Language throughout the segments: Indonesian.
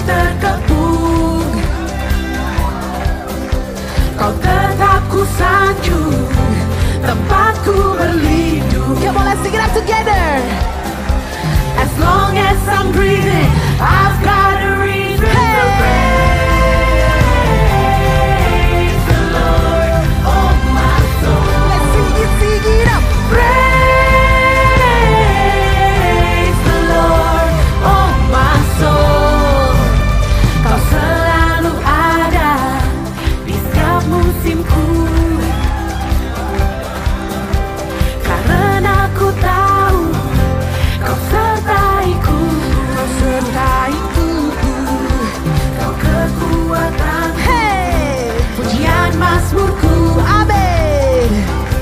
terkepung, Kau tetap ku sanjung, tempatku berlindung. Come on, let's sing it up together. As long as I'm breathing, I've got a reason to praise the Lord, oh my soul. Let's sing it up. Praise the Lord, oh my soul. Kau selalu ada di setiap musimku, karena ku tahu Kau sertaiku, Kau sertaiku, Kau kekuatan, Hey, pujian mazmurku, amen.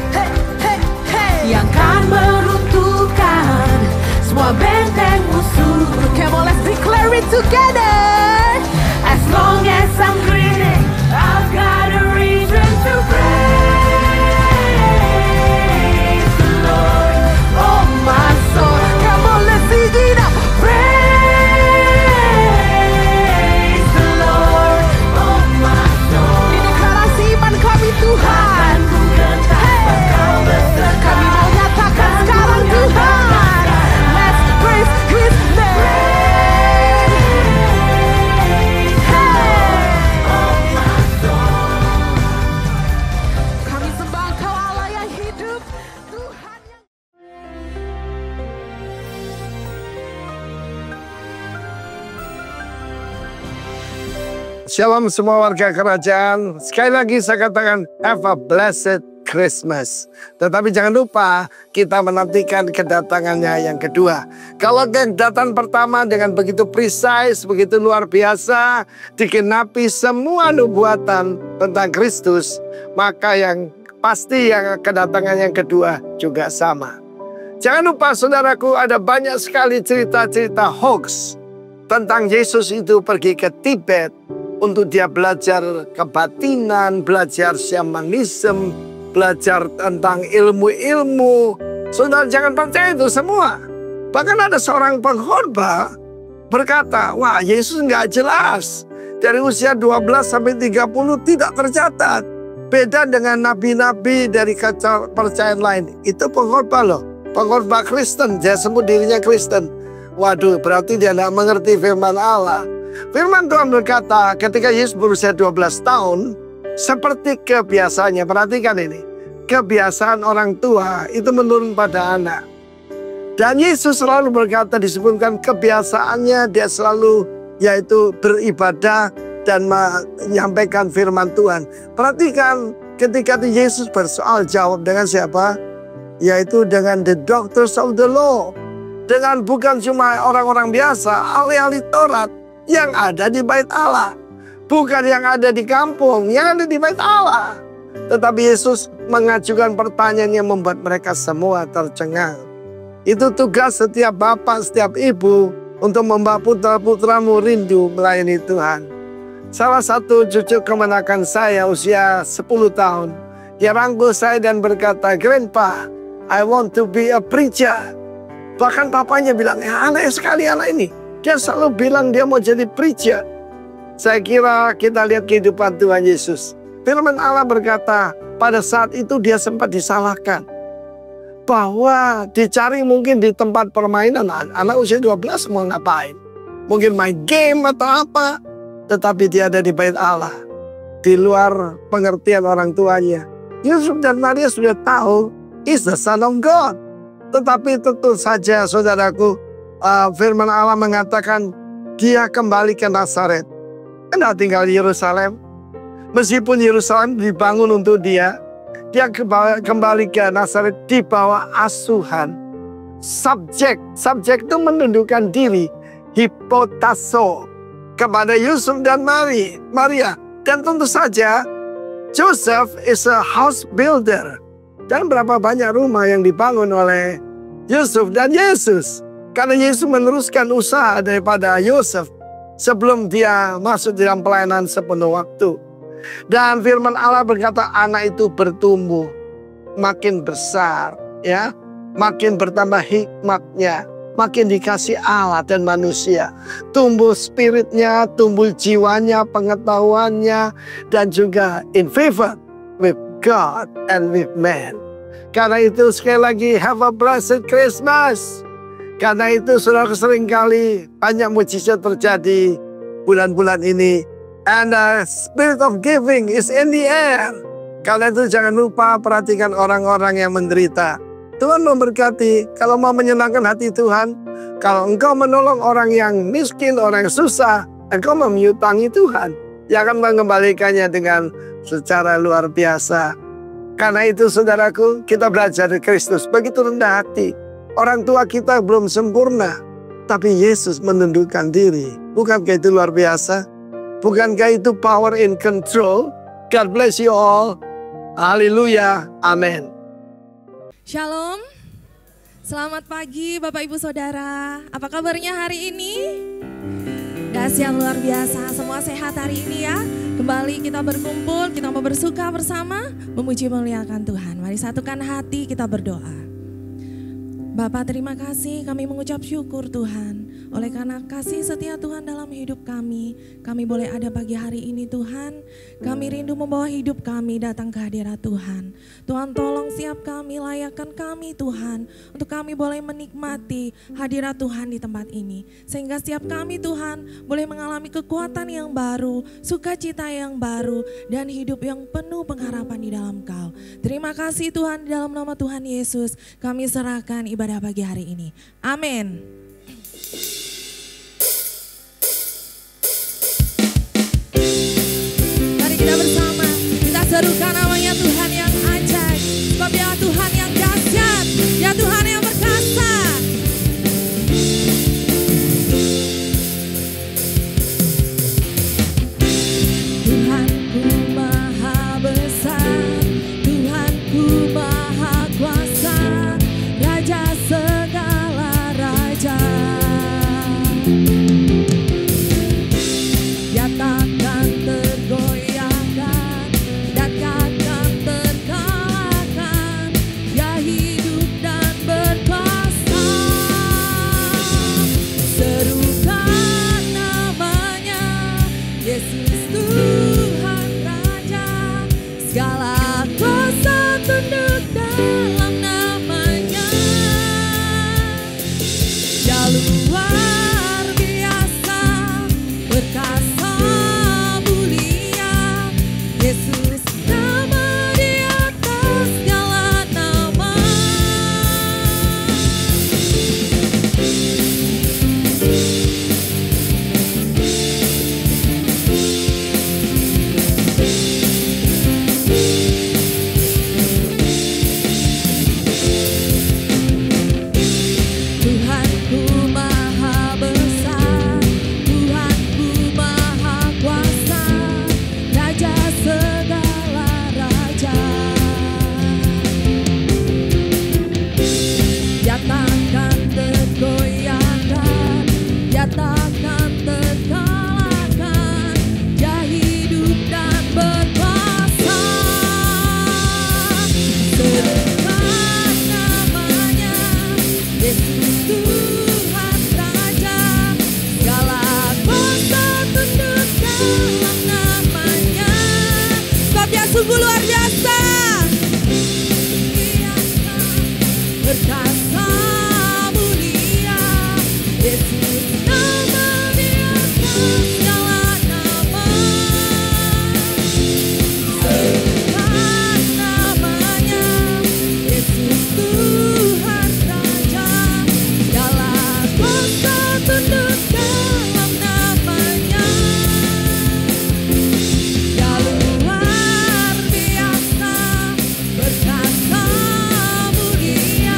Hey, hey, hey. yang kan meruntuhkan semua benteng musuh. Come on, let's declare it together. As long as I'm breathing, I've got a reason to praise the Lord, oh my soul. Come on, let's sing it up. Praise the Lord, oh my soul. Ini deklarasi iman kami Tuhan. Akan ku gentar Kau beserta. Kami mau nyatakan sekarang Tuhan. Let's praise His name. Kami sembah Kau Allah yang hidup, Tuhan yang Shalom semua warga kerajaan. Sekali lagi saya katakan have a blessed Christmas. Tetapi jangan lupa kita menantikan kedatangannya yang kedua. Kalau kedatangan pertama dengan begitu precise, begitu luar biasa, digenapi semua nubuatan tentang Kristus, maka yang pasti yang kedatangan yang kedua juga sama. Jangan lupa saudaraku, ada banyak sekali cerita-cerita hoax tentang Yesus itu pergi ke Tibet untuk dia belajar kebatinan, belajar shamanism, belajar tentang ilmu-ilmu. Saudara jangan percaya itu semua. Bahkan ada seorang pengkhotbah berkata, wah Yesus nggak jelas. Dari usia 12 sampai 30 tidak tercatat. Beda dengan nabi-nabi dari kepercayaan lain. Itu pengkhotbah loh. Pengkhotbah Kristen, dia sebut dirinya Kristen. Waduh, berarti dia tidak mengerti firman Allah. Firman Tuhan berkata, ketika Yesus berusia 12 tahun, seperti kebiasaannya, perhatikan ini, kebiasaan orang tua itu menurun pada anak. Dan Yesus selalu berkata, disebutkan kebiasaannya dia selalu yaitu beribadah dan menyampaikan firman Tuhan. Perhatikan ketika Yesus bersoal jawab dengan siapa? Yaitu dengan the doctors of the law. Dengan bukan cuma orang-orang biasa, ahli-ahli Taurat yang ada di bait Allah. Bukan yang ada di kampung, yang ada di bait Allah. Tetapi Yesus mengajukan pertanyaan yang membuat mereka semua tercengang. Itu tugas setiap bapak, setiap ibu untuk membawa putra-putramu rindu melayani Tuhan. Salah satu cucu kemenakan saya usia 10 tahun. Dia rangkul saya dan berkata, Grandpa, I want to be a preacher. Bahkan papanya bilang, aneh sekali anak ini. Dia selalu bilang dia mau jadi preacher. Saya kira kita lihat kehidupan Tuhan Yesus. Firman Allah berkata, pada saat itu dia sempat disalahkan. Bahwa dicari mungkin di tempat permainan. Anak usia 12 mau ngapain? Mungkin main game atau apa. Tetapi dia ada di bait Allah. Di luar pengertian orang tuanya. Yusuf dan Maria sudah tahu, is the son of God. Tetapi tentu saja saudaraku, firman Allah mengatakan dia kembali ke Nazaret. Dia tinggal di Yerusalem. Meskipun Yerusalem dibangun untuk dia kembali ke Nazaret di bawah asuhan. Subjek itu menundukkan diri, hipotaso, kepada Yusuf dan Maria. Dan tentu saja Joseph is a house builder. Dan berapa banyak rumah yang dibangun oleh Yusuf dan Yesus. Karena Yesus meneruskan usaha daripada Yosef sebelum dia masuk dalam pelayanan sepenuh waktu. Dan firman Allah berkata anak itu bertumbuh makin besar, ya, makin bertambah hikmatnya, makin dikasih Allah dan manusia. Tumbuh spiritnya, tumbuh jiwanya, pengetahuannya, dan juga in favor with God and with man. Karena itu sekali lagi, have a blessed Christmas. Karena itu saudara, seringkali banyak mujizat terjadi bulan-bulan ini. And the spirit of giving is in the air. Karena itu jangan lupa perhatikan orang-orang yang menderita. Tuhan memberkati kalau mau menyenangkan hati Tuhan. Kalau engkau menolong orang yang miskin, orang yang susah, engkau memiutangi Tuhan yang akan mengembalikannya dengan secara luar biasa. Karena itu saudaraku, kita belajar dari Kristus begitu rendah hati. Orang tua kita belum sempurna, tapi Yesus menundukkan diri. Bukankah itu luar biasa? Bukankah itu power in control? God bless you all. Haleluya. Amin. Shalom, selamat pagi Bapak Ibu Saudara. Apa kabarnya hari ini? Dahsyat luar biasa, semua sehat hari ini ya. Kembali kita berkumpul, kita mau bersuka bersama, memuji memuliakan Tuhan. Mari satukan hati, kita berdoa. Bapa, terima kasih, kami mengucap syukur Tuhan. Oleh karena kasih setia Tuhan dalam hidup kami boleh ada pagi hari ini Tuhan. Kami rindu membawa hidup kami datang ke hadirat Tuhan. Tuhan tolong siap kami, layakkan kami Tuhan. Untuk kami boleh menikmati hadirat Tuhan di tempat ini. Sehingga setiap kami Tuhan boleh mengalami kekuatan yang baru, sukacita yang baru, dan hidup yang penuh pengharapan di dalam Kau. Terima kasih Tuhan, di dalam nama Tuhan Yesus kami serahkan ibadah pagi hari ini. Amin. Mari kita bersama, kita serukan namanya Tuhan yang ajaib. Sebab ya Tuhan yang dahsyat, ya Tuhan yang perkasa. Tuhanku maha besar, Tuhanku maha kuasa, Raja segala raja. Dia takkan tergoyahkan dan takkan terkalahkan. Dia hidup dan berkuasa. Serukan namanya, Yesus Tuhan Raja. Segala kuasa tunduk dalam namanya. Dia luar biasa, perkasa mulia. Yesus nama di atas segala nama. Tuhanku maha besar, Tuhanku maha kuasa, Raja segala raja. Dia takkan tergoyahkan, dia takkan terkalahkan. Dia hidup dan berkuasa. Serukan namanya, Yesus Tuhan Raja. Segala kuasa tunduk dalam namanya. Sebab dia sungguh luar biasa. Biasa, perkasa mulia. Yesus nama di atas segala nama. Serukan namanya, Yesus Tuhan Raja. Segala kuasa tunduk dalam namanya. Dia luar biasa, perkasa mulia.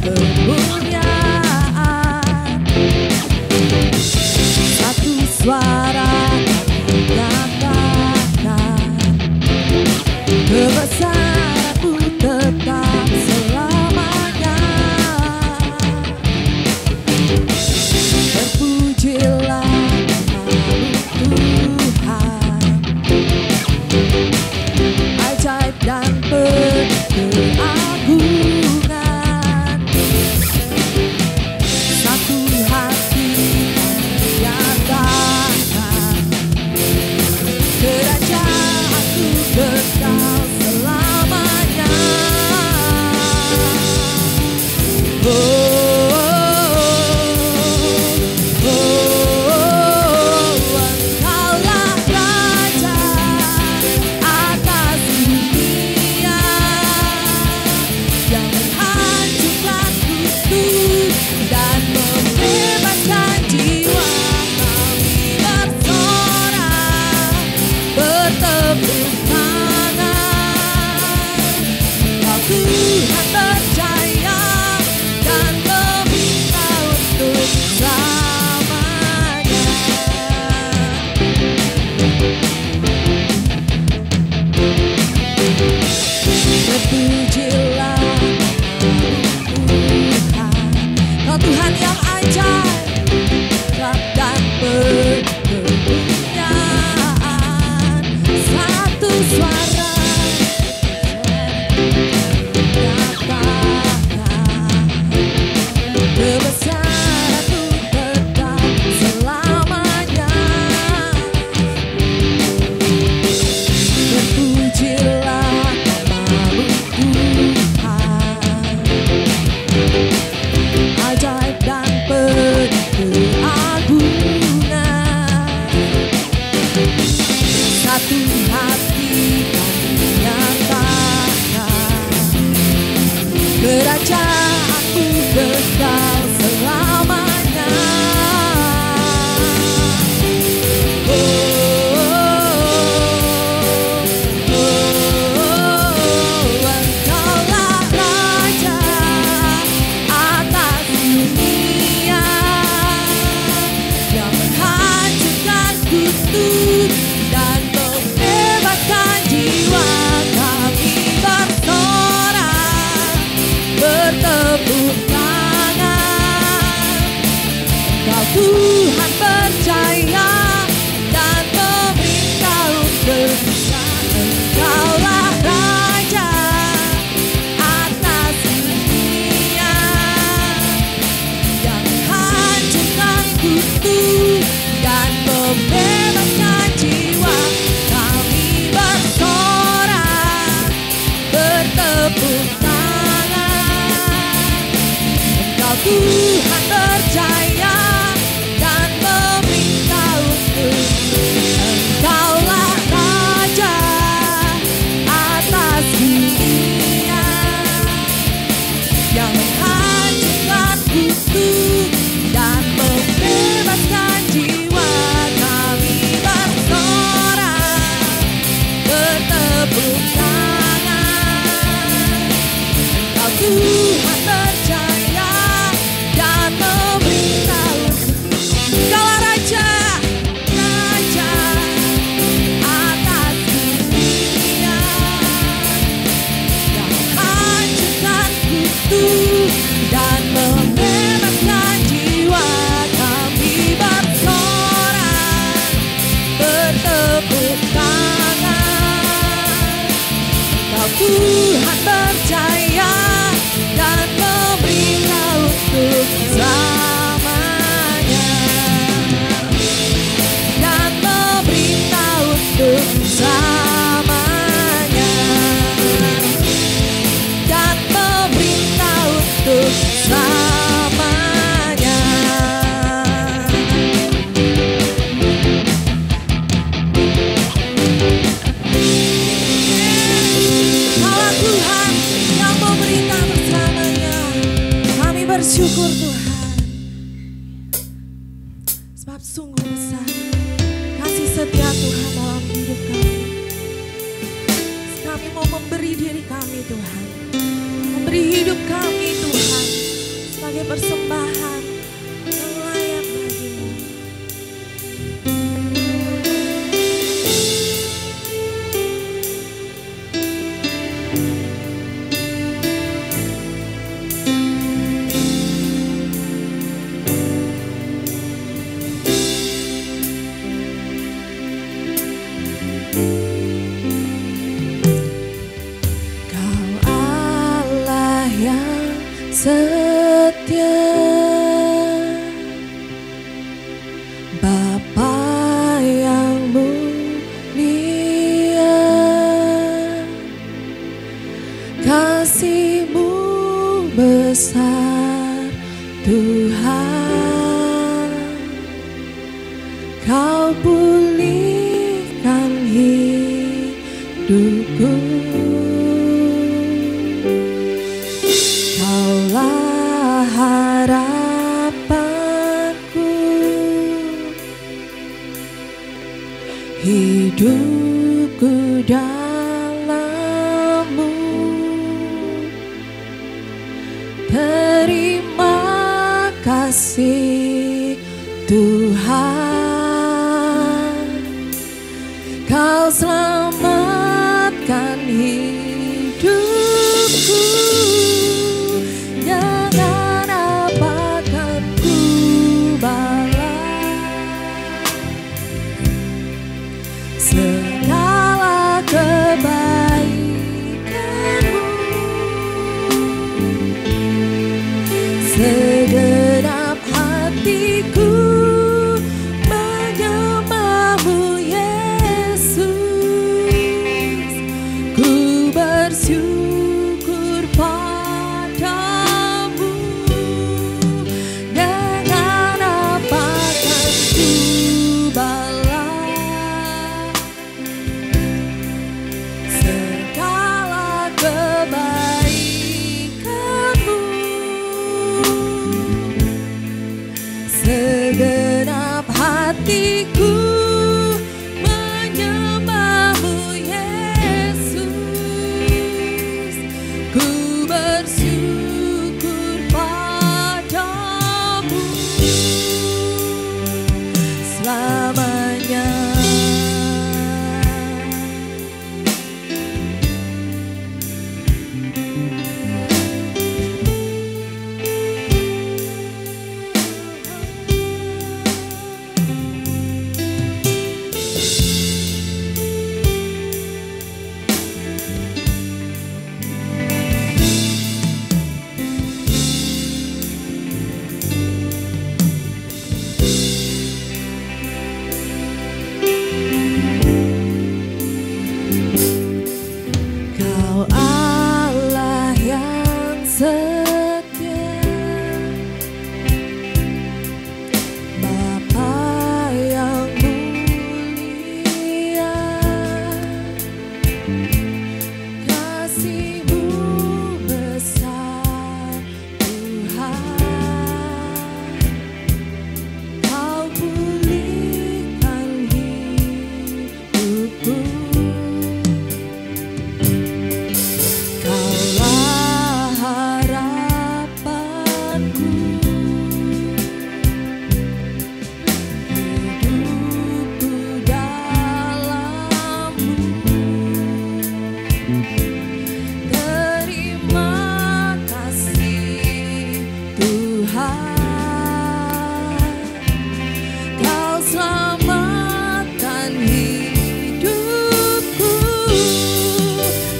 kemuliaan. Satu suara katakan, kebesaranmu tetap selamanya. Terpujilah namamu Tuhan, ajaib dan keagungan. Satu hati nyatakan, kerajaanku kekal selamanya. Engkaulah Raja atas dunia, yang menghancurkan kutub dan membebaskan jiwa. Kami bersorak, bertepuk tangan. Kau Tuhan percaya dan meminta untuk selamanya. Terpujilah Tuhan, Kau Tuhan yang ajaib dan berkemuliaan. Satu suara nyatakan, kebesaranmu tetap selamanya. Terpujilah namamu Tuhan, ajaib dan keagungan. Satu hati kami nyatakan, kerajaanmu kekal selamanya. Engkaulah Raja atas dunia, yang menghancurkan kutub dan membebaskan jiwa. Kami bersorak, bertepuk tangan. Kau Tuhan percaya dan meminta untuk Engkaulah Raja atas dunia, yang menghancurkan kutub dan membebaskan jiwa. Kami bersorak, bertepuk tangan. Engkau Tuhan percaya dan meminta untuk Engkaulah Raja atas dunia, yang menghancurkan kutub dan membebaskan jiwa. Kami bersorak, bertepuk tangan. Engkau Tuhan percaya dan meminta untuk Engkaulah Raja, Raja atas dunia, yang menghancurkan kutub dan membebaskan jiwa. Kami bersorak, bertepuk tangan. Engkau Tuhan percaya dan meminta untuk selamanya, dan meminta untuk selamanya, dan meminta untuk selamanya. Kaulah Tuhan yang memerintah bersamanya. Kami bersyukur Tuhan, sebab sungguh besar kasih setia Tuhan dalam hidup kami. Kami mau memberi diri kami Tuhan, memberi hidup kami Tuhan persembahan yang layak bagimu. Setia, Bapa yang mulia, kasih-Mu besar Tuhan, Kau pulihkan hidupku. Kaulah harapanku, hidupku dalam-Mu. Terima kasih Tuhan, Kau selamatkan hidupku. Jangan apakan ku balas segala kebaikan-Mu. Segenap hatiku menyembah-Mu, Yesus. Ku bersyukur padamu. Dengan apakan ku balas segala kebaikan-Mu. Segenap hatiku menyembah-Mu, Yesus. Ku bersyukur padamu selamanya. Kau Allah yang setia, Bapa yang mulia, kasih-Mu besar Tuhan, Kau pulihkan hidupku. Kaulah harapanku, hidupku dalam-Mu. Terima kasih Tuhan, Kau selamatkan hidupku.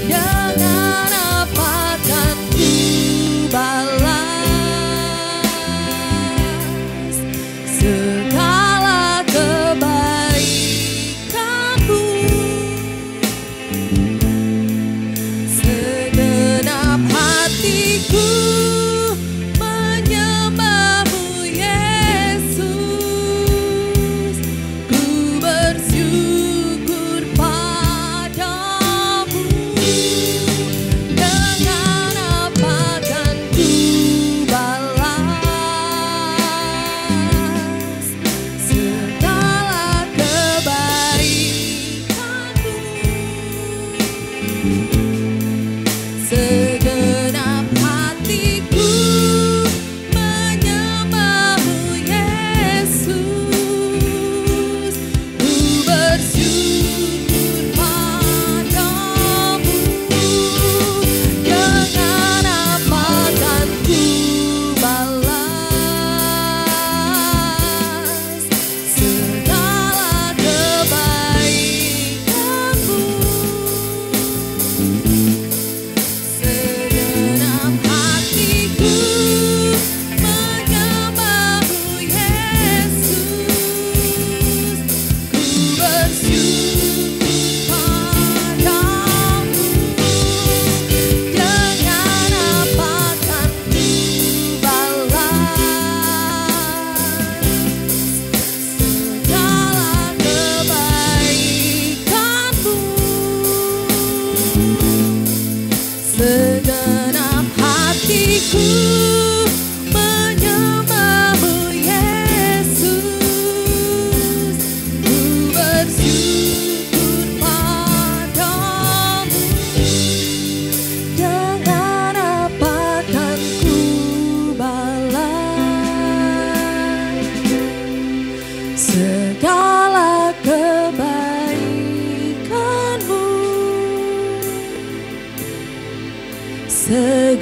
Jangan apakan ku balas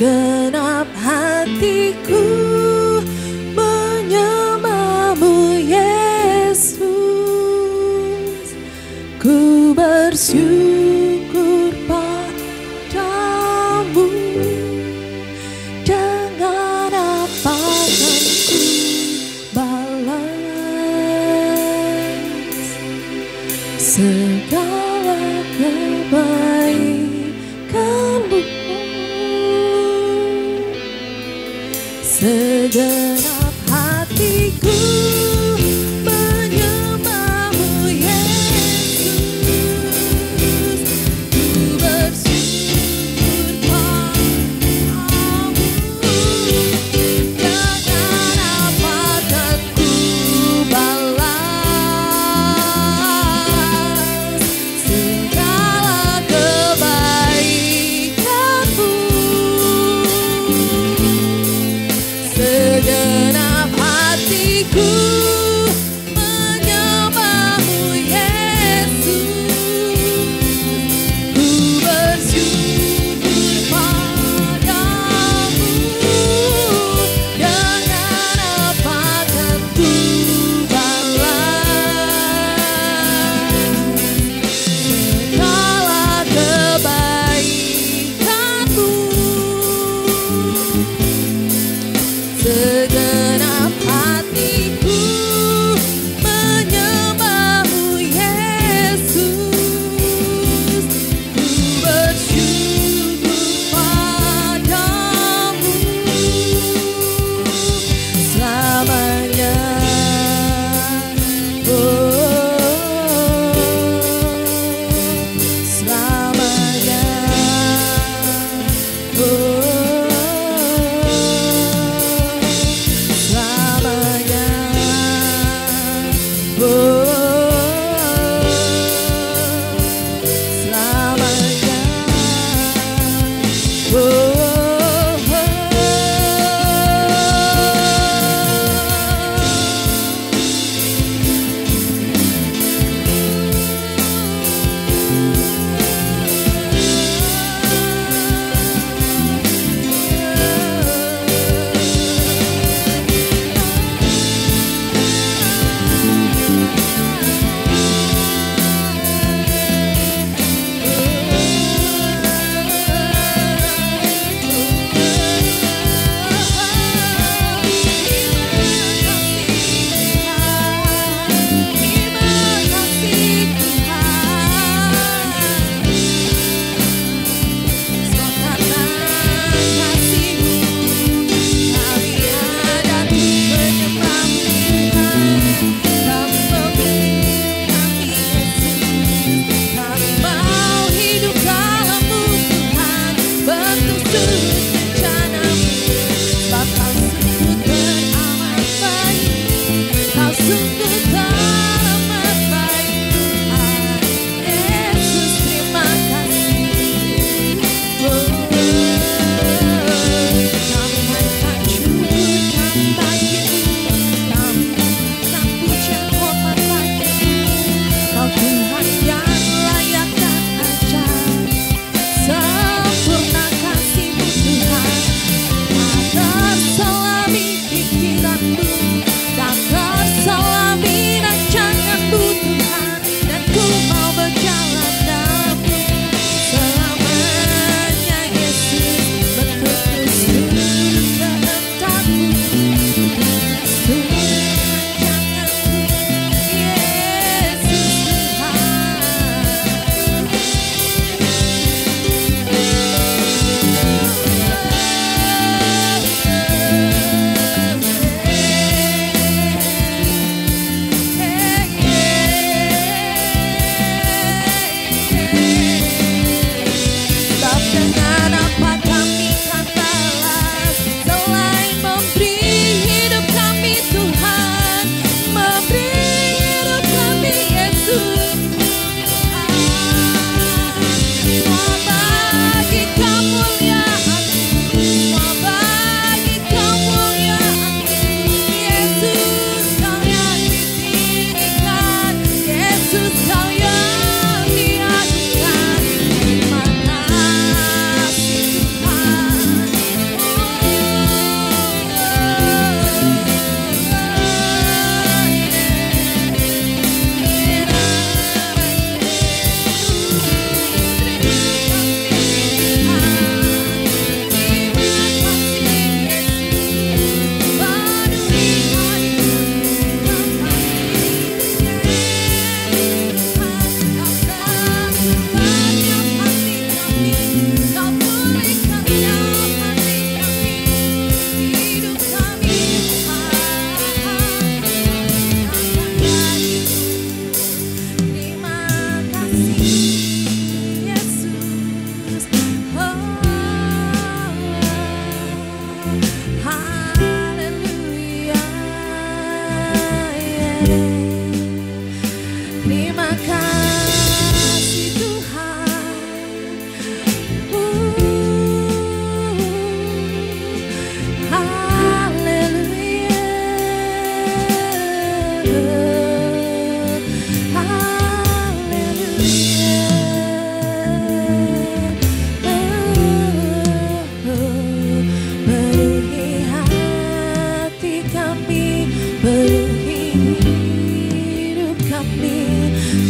Segenap hatiku menyembahmu Yesus, ku bersyukur padamu. Dengan apa akan ku balas segala kebaikanmu. Segenap hatiku menyembahmu Yesus, ku bersyukur padamu. Dengan apa akan ku balas segala kebaikanmu. Segenap hatiku menyembahmu Yesus, ku bersyukur padamu. Dengan apa akan ku balas segala kebaikanmu. Segenap hatiku menyembahmu Yesus, ku bersyukur padamu selamanya. Selamanya.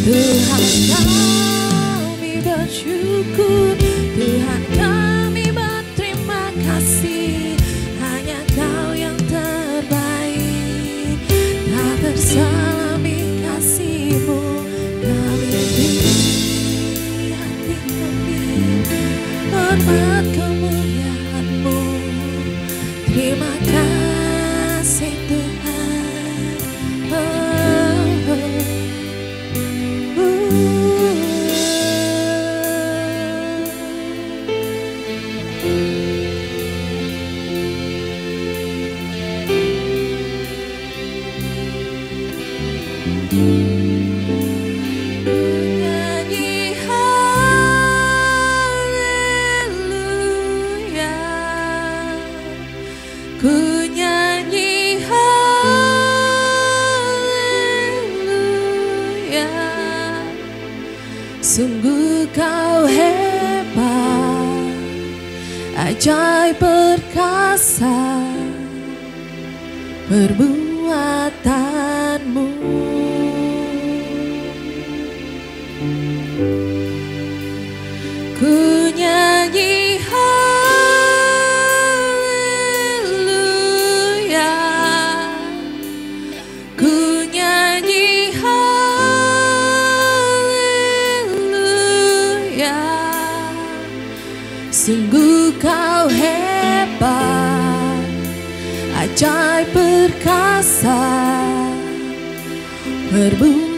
Tuhan kami bersyukur, Tuhan kami berterima kasih, hanya Kau yang terbaik, tak terselami kasih-Mu, kami beri hati kami, hormat kemuliaan-Mu, terima kasih Tuhan. Nyanyi haleluya, ku nyanyi haleluya, sungguh Kau hebat, ajaib perkasa perbuatan-Mu. Ku nyanyi haleluya, ku nyanyi haleluya, sungguh Kau hebat, ajaib perkasa perbuatan-Mu.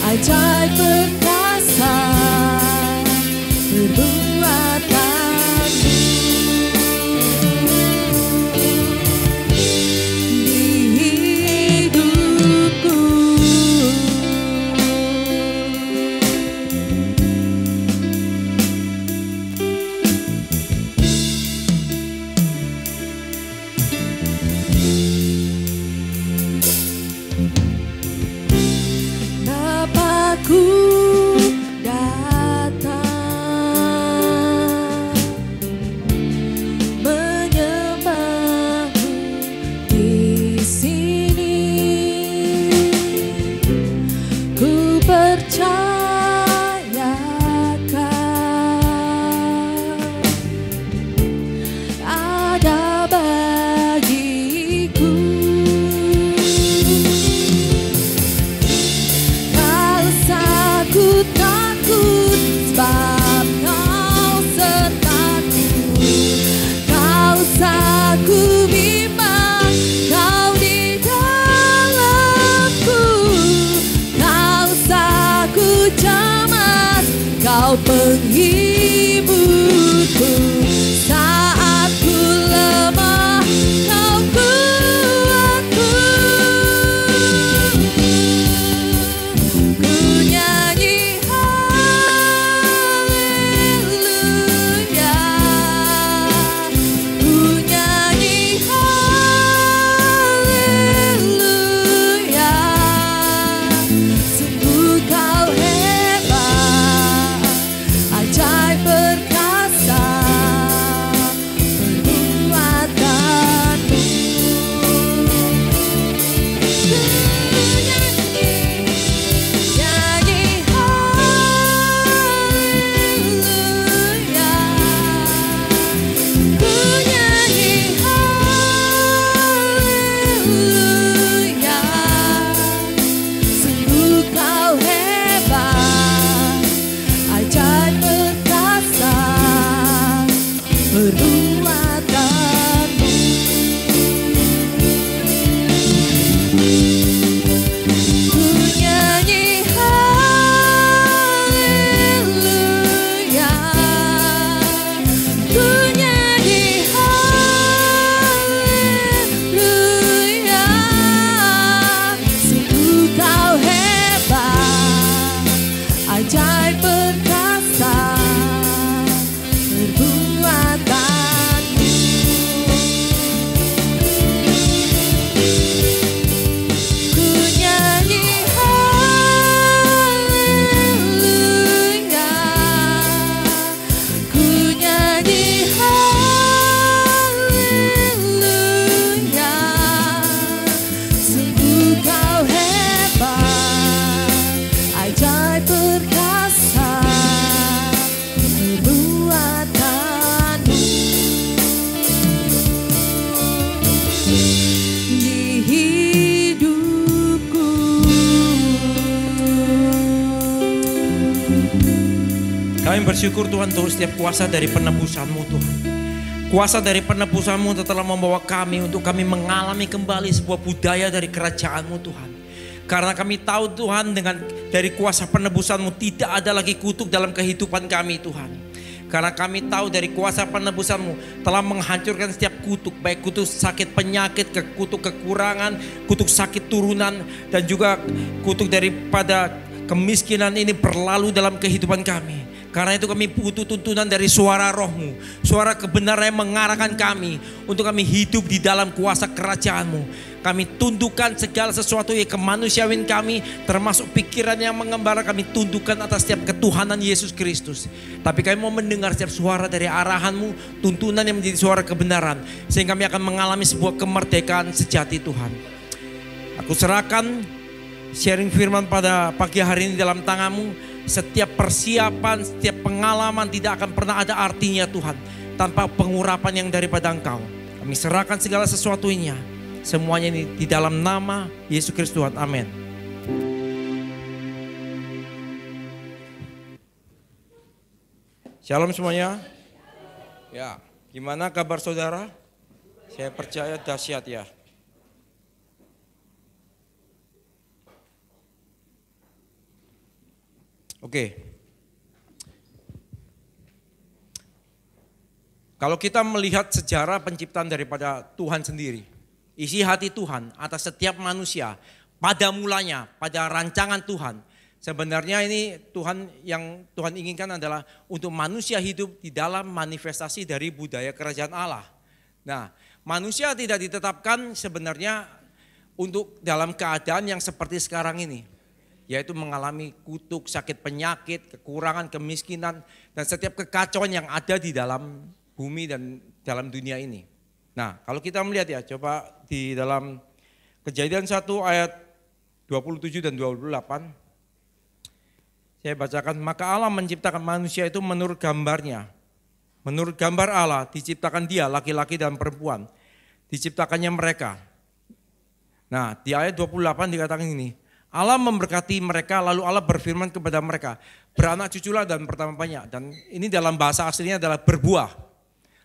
Ajaib perkasa perbuatan-Mu di hidupku. Bapakku datang menyembah-Mu di sini. Ku percaya Kau ada bagiku. Ku takut sebab Kau sertaku, Kau saku bimbang, Kau di dalamku, Kau saku cemas, Kau penghiburku saat ku lemah, Kau kuatku. Ajaib Kami bersyukur Tuhan untuk setiap kuasa dari penebusan-Mu Tuhan. Kuasa dari penebusan-Mu telah membawa kami untuk kami mengalami kembali sebuah budaya dari kerajaan-Mu Tuhan. Karena kami tahu Tuhan dengan dari kuasa penebusan-Mu tidak ada lagi kutuk dalam kehidupan kami Tuhan. Karena kami tahu dari kuasa penebusan-Mu telah menghancurkan setiap kutuk. Baik kutuk sakit penyakit, kutuk kekurangan, kutuk sakit turunan. Dan juga kutuk daripada kemiskinan ini berlalu dalam kehidupan kami. Karena itu kami butuh tuntunan dari suara Roh-Mu. Suara kebenaran yang mengarahkan kami untuk kami hidup di dalam kuasa kerajaan-Mu. Kami tundukkan segala sesuatu yang kemanusiaan kami, termasuk pikiran yang mengembara, kami tundukkan atas setiap ketuhanan Yesus Kristus. Tapi kami mau mendengar setiap suara dari arahan-Mu, tuntunan yang menjadi suara kebenaran. Sehingga kami akan mengalami sebuah kemerdekaan sejati Tuhan. Aku serahkan sharing firman pada pagi hari ini dalam tangan-Mu. Setiap persiapan, setiap pengalaman tidak akan pernah ada artinya Tuhan tanpa pengurapan yang daripada Engkau. Kami serahkan segala sesuatunya. Semuanya ini di dalam nama Yesus Kristus Tuhan. Amin. Shalom semuanya. Ya, gimana kabar saudara? Saya percaya dahsyat ya. Oke. Kalau kita melihat sejarah penciptaan daripada Tuhan sendiri, isi hati Tuhan atas setiap manusia pada mulanya, pada rancangan Tuhan. Sebenarnya ini yang Tuhan inginkan adalah untuk manusia hidup di dalam manifestasi dari budaya kerajaan Allah. Nah, manusia tidak ditetapkan sebenarnya untuk dalam keadaan yang seperti sekarang ini. Yaitu mengalami kutuk, sakit penyakit, kekurangan, kemiskinan, dan setiap kekacauan yang ada di dalam bumi dan dalam dunia ini. Nah, kalau kita melihat ya, coba di dalam Kejadian 1 ayat 27 dan 28. Saya bacakan, maka Allah menciptakan manusia itu menurut gambarnya. Menurut gambar Allah diciptakan dia, laki-laki dan perempuan. Diciptakannya mereka. Nah, di ayat 28 dikatakan ini. Allah memberkati mereka, lalu Allah berfirman kepada mereka, beranak cuculah dan pertambah banyak. Dan ini dalam bahasa aslinya adalah berbuah.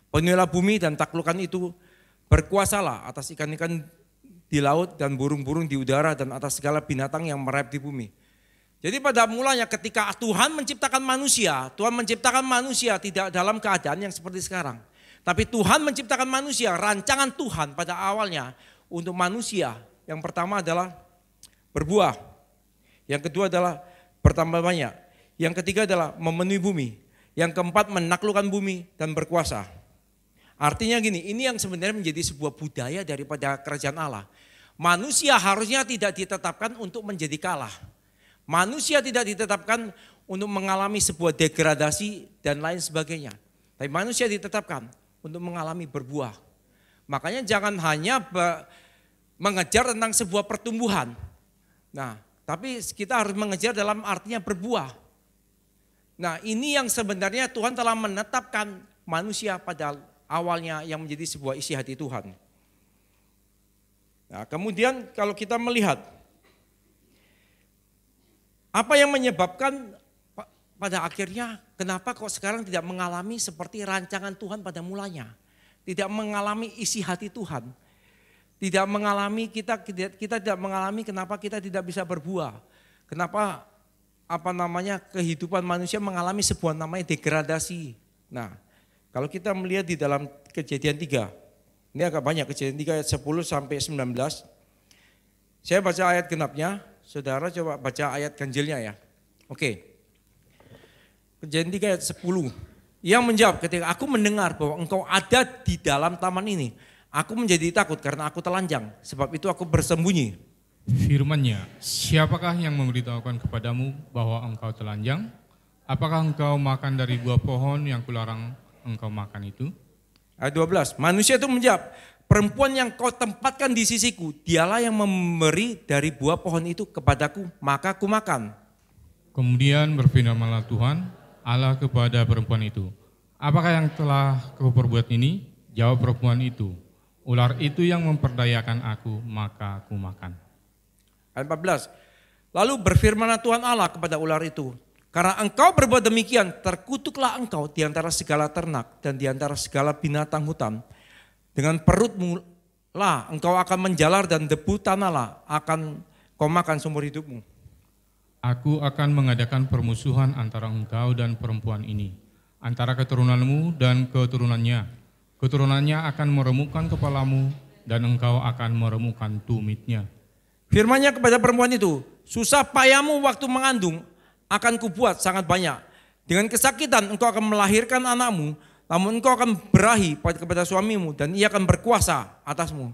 Penuhilah bumi dan taklukkan itu, berkuasalah atas ikan-ikan di laut dan burung-burung di udara dan atas segala binatang yang merayap di bumi. Jadi pada mulanya ketika Tuhan menciptakan manusia, Tuhan menciptakan manusia tidak dalam keadaan yang seperti sekarang. Tapi Tuhan menciptakan manusia, rancangan Tuhan pada awalnya untuk manusia. Yang pertama adalah berbuah. Yang kedua adalah bertambah banyak. Yang ketiga adalah memenuhi bumi. Yang keempat menaklukkan bumi dan berkuasa. Artinya gini, ini yang sebenarnya menjadi sebuah budaya daripada kerajaan Allah. Manusia harusnya tidak ditetapkan untuk menjadi kalah. Manusia tidak ditetapkan untuk mengalami sebuah degradasi dan lain sebagainya. Tapi manusia ditetapkan untuk mengalami berbuah. Makanya jangan hanya mengejar tentang sebuah pertumbuhan. Nah, tapi kita harus mengejar dalam artinya berbuah. Nah, ini yang sebenarnya Tuhan telah menetapkan manusia pada awalnya yang menjadi sebuah isi hati Tuhan. Nah, kemudian kalau kita melihat apa yang menyebabkan pada akhirnya kenapa kok sekarang tidak mengalami seperti rancangan Tuhan pada mulanya. Tidak mengalami isi hati Tuhan. Tidak mengalami kita tidak mengalami kenapa kita tidak bisa berbuah. Kenapa kehidupan manusia mengalami sebuah namanya degradasi. Nah, kalau kita melihat di dalam Kejadian 3. Ini agak banyak, Kejadian 3 ayat 10 sampai 19. Saya baca ayat genapnya, saudara coba baca ayat ganjilnya ya. Oke. Kejadian 3 ayat 10. Yang menjawab ketika aku mendengar bahwa engkau ada di dalam taman ini. Aku menjadi takut karena aku telanjang, sebab itu aku bersembunyi. Firman-Nya, siapakah yang memberitahukan kepadamu bahwa engkau telanjang? Apakah engkau makan dari buah pohon yang kularang engkau makan itu? Ayat 12, manusia itu menjawab, perempuan yang kau tempatkan di sisiku, dialah yang memberi dari buah pohon itu kepadaku, maka aku makan. Kemudian berfirmanlah Tuhan Allah kepada perempuan itu, apakah yang telah kau perbuat ini? Jawab perempuan itu, ular itu yang memperdayakan aku, maka aku makan. Ayat 14, lalu berfirmanlah Tuhan Allah kepada ular itu, Karena engkau berbuat demikian, terkutuklah engkau di antara segala ternak dan di antara segala binatang hutan. Dengan perutmu lah engkau akan menjalar dan debu tanah lah akan kau makan seumur hidupmu. Aku akan mengadakan permusuhan antara engkau dan perempuan ini, antara keturunanmu dan keturunannya. Keturunannya akan meremukkan kepalamu dan engkau akan meremukkan tumitnya. Firman-Nya kepada perempuan itu, susah payahmu waktu mengandung akan kubuat sangat banyak. Dengan kesakitan engkau akan melahirkan anakmu, namun engkau akan berahi kepada suamimu dan ia akan berkuasa atasmu.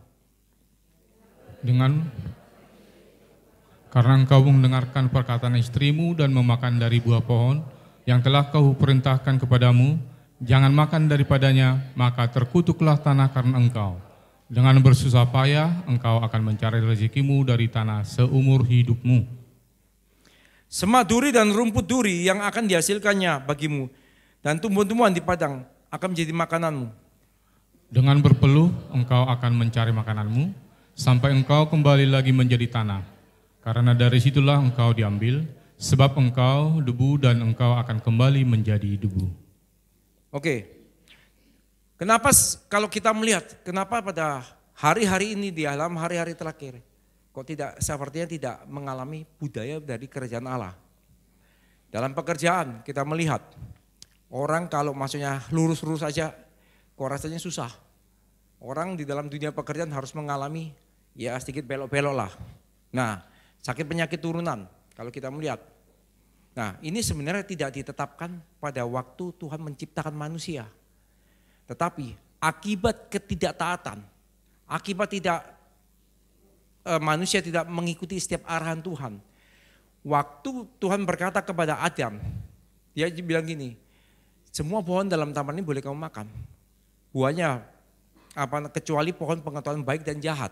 Karena engkau mendengarkan perkataan istrimu dan memakan dari buah pohon yang telah kau perintahkan kepadamu, jangan makan daripadanya, maka terkutuklah tanah karena engkau. Dengan bersusah payah, engkau akan mencari rezekimu dari tanah seumur hidupmu. Semak duri dan rumput duri yang akan dihasilkannya bagimu, dan tumbuh-tumbuhan di padang akan menjadi makananmu. Dengan berpeluh, engkau akan mencari makananmu, sampai engkau kembali lagi menjadi tanah. Karena dari situlah engkau diambil, sebab engkau debu dan engkau akan kembali menjadi debu. Oke. Kenapa kalau kita melihat, kenapa pada hari-hari ini di dalam hari-hari terakhir, kok sepertinya tidak mengalami budaya dari kerajaan Allah. Dalam pekerjaan kita melihat, orang kalau maksudnya lurus-lurus saja, kok rasanya susah. Orang di dalam dunia pekerjaan harus mengalami ya sedikit belok-belok lah. Nah, sakit penyakit turunan kalau kita melihat. Nah, ini sebenarnya tidak ditetapkan pada waktu Tuhan menciptakan manusia. Tetapi akibat ketidaktaatan, akibat manusia tidak mengikuti setiap arahan Tuhan. Waktu Tuhan berkata kepada Adam, dia bilang gini, semua pohon dalam taman ini boleh kamu makan. Buahnya kecuali pohon pengetahuan baik dan jahat.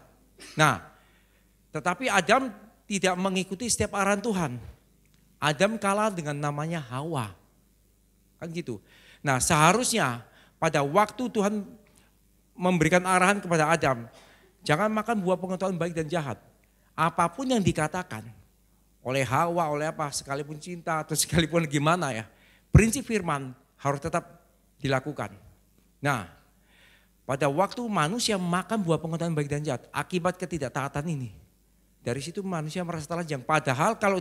Nah, tetapi Adam tidak mengikuti setiap arahan Tuhan. Adam kalah dengan namanya Hawa. Kan gitu. Nah, seharusnya pada waktu Tuhan memberikan arahan kepada Adam, jangan makan buah pengetahuan baik dan jahat. Apapun yang dikatakan oleh Hawa, oleh apa, sekalipun cinta atau sekalipun gimana ya, prinsip firman harus tetap dilakukan. Nah, pada waktu manusia makan buah pengetahuan baik dan jahat, akibat ketidaktaatan ini, dari situ manusia merasa telanjang. Padahal kalau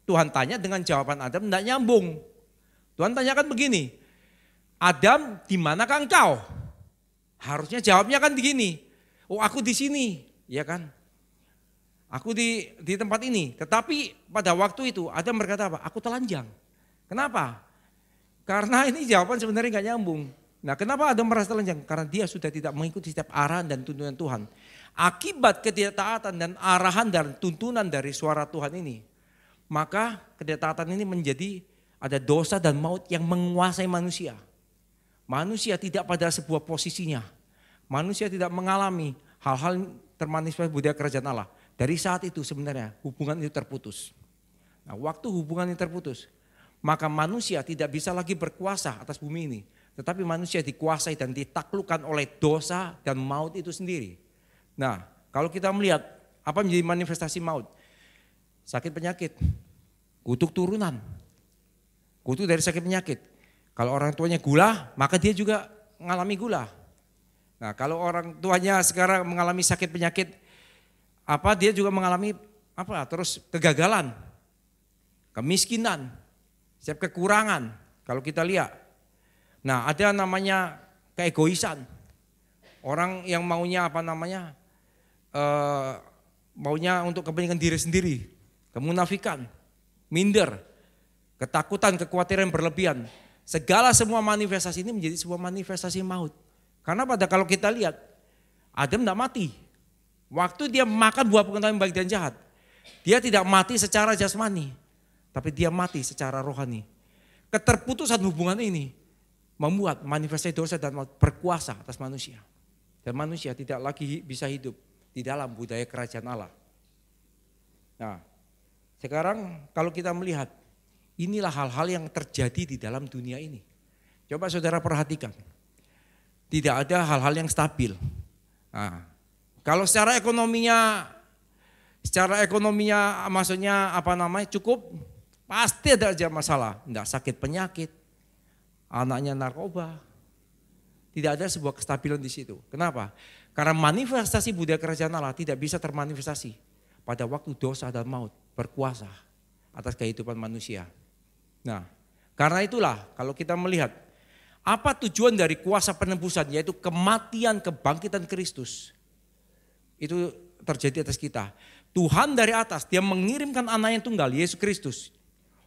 Tuhan tanya dengan jawaban Adam tidak nyambung. Tuhan tanyakan begini, Adam, di manakah engkau? Harusnya jawabnya kan begini, oh aku di sini, ya kan? Aku di tempat ini. Tetapi pada waktu itu Adam berkata apa? Aku telanjang. Kenapa? Karena ini jawaban sebenarnya nggak nyambung. Nah, kenapa Adam merasa telanjang? Karena dia sudah tidak mengikuti setiap arahan dan tuntunan Tuhan. Akibat ketidaktaatan dan arahan dan tuntunan dari suara Tuhan ini, maka ketidaktaatan ini menjadi ada dosa dan maut yang menguasai manusia. Manusia tidak pada sebuah posisinya. Manusia tidak mengalami hal-hal termanifestasi budaya kerajaan Allah. Dari saat itu sebenarnya hubungan itu terputus. Nah, waktu hubungan ini terputus, maka manusia tidak bisa lagi berkuasa atas bumi ini. Tetapi manusia dikuasai dan ditaklukkan oleh dosa dan maut itu sendiri. Nah, kalau kita melihat apa menjadi manifestasi maut? Sakit penyakit, kutuk turunan, kutuk dari sakit penyakit. Kalau orang tuanya gula, maka dia juga mengalami gula. Nah, kalau orang tuanya sekarang mengalami sakit penyakit, dia juga mengalami terus kegagalan, kemiskinan, setiap kekurangan. Kalau kita lihat, nah ada namanya keegoisan. Orang yang maunya maunya untuk kepentingan diri sendiri, kemunafikan, minder, ketakutan, kekhawatiran berlebihan. Segala semua manifestasi ini menjadi sebuah manifestasi maut. Karena kalau kita lihat, Adam tidak mati. Waktu dia makan buah pengetahuan baik dan jahat, dia tidak mati secara jasmani, tapi dia mati secara rohani. Keterputusan hubungan ini membuat manifestasi dosa dan maut berkuasa atas manusia. Dan manusia tidak lagi bisa hidup di dalam budaya kerajaan Allah. Nah, sekarang kalau kita melihat, inilah hal-hal yang terjadi di dalam dunia ini. Coba saudara perhatikan, tidak ada hal-hal yang stabil. Nah, kalau secara ekonominya maksudnya cukup, Pasti ada aja masalah. Tidak sakit penyakit, anaknya narkoba. Tidak ada sebuah kestabilan di situ. Kenapa? Karena manifestasi budaya kerajaan Allah tidak bisa termanifestasi pada waktu dosa dan maut berkuasa atas kehidupan manusia. Nah, karena itulah kalau kita melihat apa tujuan dari kuasa penebusan, yaitu kematian, kebangkitan Kristus. Itu terjadi atas kita. Tuhan dari atas, dia mengirimkan anak yang tunggal, Yesus Kristus.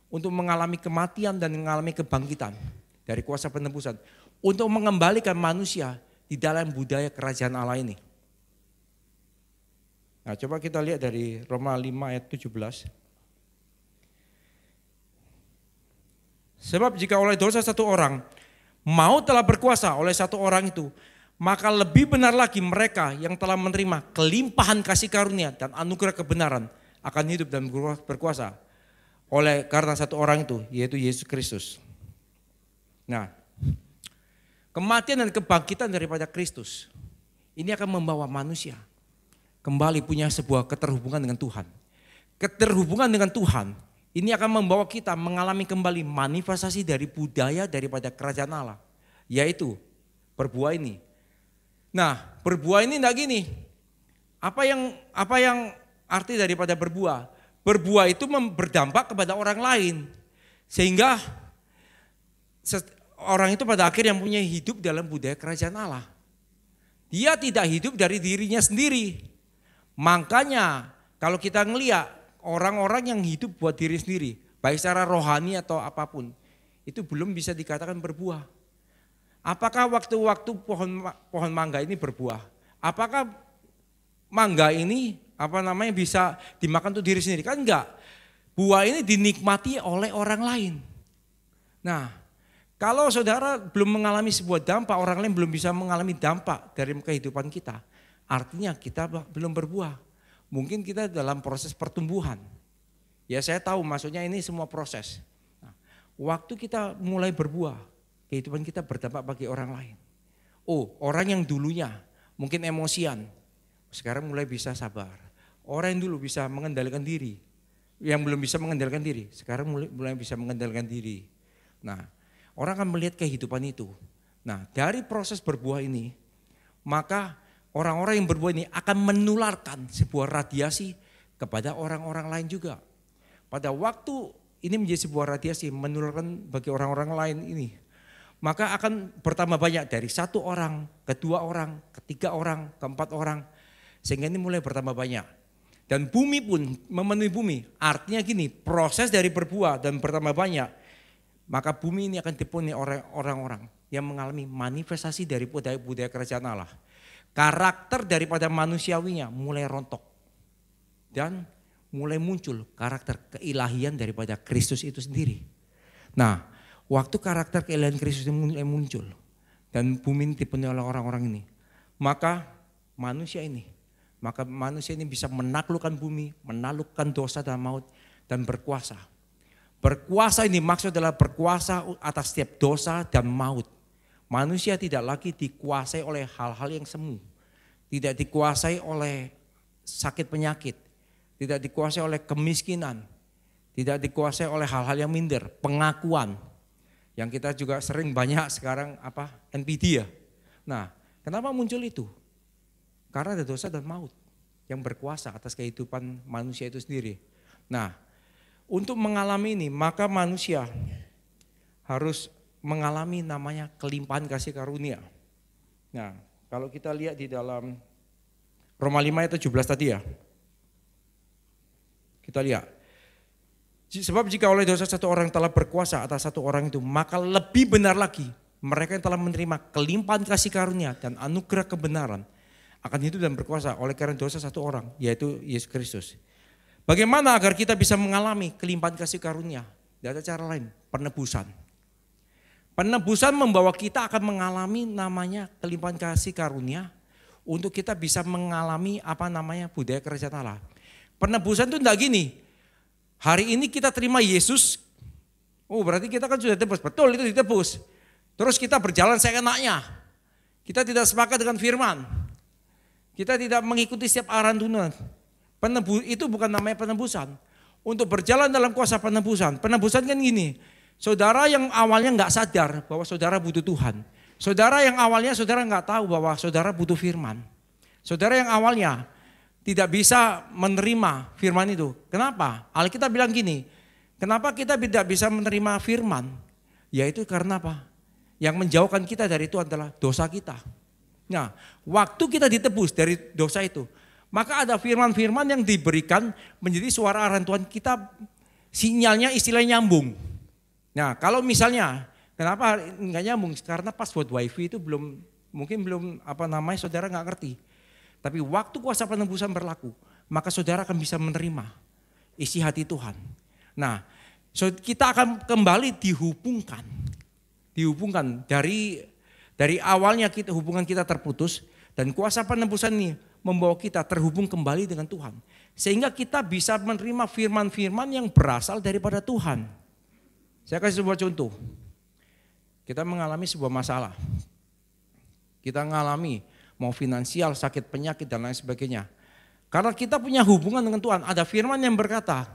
Untuk mengalami kematian dan mengalami kebangkitan dari kuasa penebusan. Untuk mengembalikan manusia di dalam budaya kerajaan Allah ini. Nah, coba kita lihat dari Roma 5 ayat 17. Sebab jika oleh dosa satu orang, maut telah berkuasa oleh satu orang itu, maka lebih benar lagi mereka yang telah menerima kelimpahan kasih karunia dan anugerah kebenaran akan hidup dan berkuasa oleh karena satu orang itu, yaitu Yesus Kristus. Nah, kematian dan kebangkitan daripada Kristus ini akan membawa manusia kembali punya sebuah keterhubungan dengan Tuhan. Keterhubungan dengan Tuhan ini akan membawa kita mengalami kembali manifestasi dari budaya daripada kerajaan Allah, yaitu berbuah ini. Nah, berbuah ini enggak gini. Apa yang arti daripada berbuah? Berbuah itu berdampak kepada orang lain. Sehingga orang itu pada akhirnya punya hidup dalam budaya kerajaan Allah. Dia tidak hidup dari dirinya sendiri. Makanya kalau kita ngelihat orang-orang yang hidup buat diri sendiri, baik secara rohani atau apapun, itu belum bisa dikatakan berbuah. Apakah waktu-waktu pohon mangga ini berbuah? Apakah mangga ini bisa dimakan untuk diri sendiri? Kan enggak. Buah ini dinikmati oleh orang lain. Nah, kalau saudara belum mengalami sebuah dampak, orang lain belum bisa mengalami dampak dari kehidupan kita, artinya kita belum berbuah. Mungkin kita dalam proses pertumbuhan. Ya saya tahu maksudnya ini semua proses. Nah, waktu kita mulai berbuah, kehidupan kita berdampak bagi orang lain. Oh, orang yang dulunya mungkin emosian, sekarang mulai bisa sabar. Orang yang dulu bisa mengendalikan diri, yang belum bisa mengendalikan diri, sekarang mulai bisa mengendalikan diri. Nah, orang akan melihat kehidupan itu. Nah, dari proses berbuah ini, maka orang-orang yang berbuah ini akan menularkan sebuah radiasi kepada orang-orang lain juga. Pada waktu ini menjadi sebuah radiasi menularkan bagi orang-orang lain ini, maka akan bertambah banyak dari satu orang, kedua orang, ketiga orang, keempat orang, sehingga ini mulai bertambah banyak. Dan bumi pun memenuhi bumi, artinya gini, proses dari berbuah dan bertambah banyak, maka bumi ini akan dipenuhi orang-orang yang mengalami manifestasi dari budaya kerajaan Allah. Karakter daripada manusiawinya mulai rontok. Dan mulai muncul karakter keilahian daripada Kristus itu sendiri. Nah, waktu karakter keilahian Kristus itu mulai muncul dan bumi ini dipenuhi oleh orang-orang ini, maka manusia ini bisa menaklukkan bumi, menaklukkan dosa dan maut dan berkuasa. Berkuasa ini maksud adalah berkuasa atas setiap dosa dan maut. Manusia tidak lagi dikuasai oleh hal-hal yang semu. Tidak dikuasai oleh sakit penyakit. Tidak dikuasai oleh kemiskinan. Tidak dikuasai oleh hal-hal yang minder, pengakuan. Yang kita juga sering banyak sekarang NPD ya. Nah, kenapa muncul itu? Karena ada dosa dan maut yang berkuasa atas kehidupan manusia itu sendiri. Nah, untuk mengalami ini maka manusia harus mengalami namanya kelimpahan kasih karunia. Nah, kalau kita lihat di dalam Roma 5 ayat 17 tadi ya. Kita lihat. Sebab jika oleh dosa satu orang telah berkuasa atas satu orang itu, maka lebih benar lagi mereka yang telah menerima kelimpahan kasih karunia dan anugerah kebenaran akan hidup dan berkuasa oleh karena dosa satu orang, yaitu Yesus Kristus. Bagaimana agar kita bisa mengalami kelimpahan kasih karunia? Tidak ada cara lain, penebusan. Penebusan membawa kita akan mengalami namanya kelimpahan kasih karunia untuk kita bisa mengalami budaya kerajaan Allah. Penebusan itu tidak gini, hari ini kita terima Yesus, oh berarti kita kan sudah ditebus, betul itu ditebus. Terus kita berjalan seenaknya, kita tidak sepakat dengan firman. Kita tidak mengikuti setiap arahan Tuhan. Itu bukan namanya penebusan. untuk berjalan dalam kuasa penebusan. Penebusan kan gini, saudara yang awalnya nggak sadar bahwa saudara butuh Tuhan. Saudara yang awalnya saudara nggak tahu bahwa saudara butuh firman. Saudara yang awalnya tidak bisa menerima firman itu. Kenapa? Alkitab bilang gini, kenapa kita tidak bisa menerima firman? Yaitu karena apa? Yang menjauhkan kita dari itu adalah dosa kita. Nah, waktu kita ditebus dari dosa itu, maka ada firman-firman yang diberikan menjadi suara arahan Tuhan, kita sinyalnya istilahnya nyambung. Nah, kalau misalnya kenapa nggak nyambung? Karena password wifi itu mungkin belum saudara nggak ngerti. Tapi waktu kuasa penebusan berlaku, maka saudara akan bisa menerima isi hati Tuhan. Nah, kita akan kembali dihubungkan dari awalnya hubungan kita terputus, dan kuasa penebusan ini membawa kita terhubung kembali dengan Tuhan. Sehingga kita bisa menerima firman-firman yang berasal daripada Tuhan. Saya kasih sebuah contoh. Kita mengalami sebuah masalah. Kita mengalami mau finansial, sakit penyakit dan lain sebagainya. Karena kita punya hubungan dengan Tuhan. Ada firman yang berkata,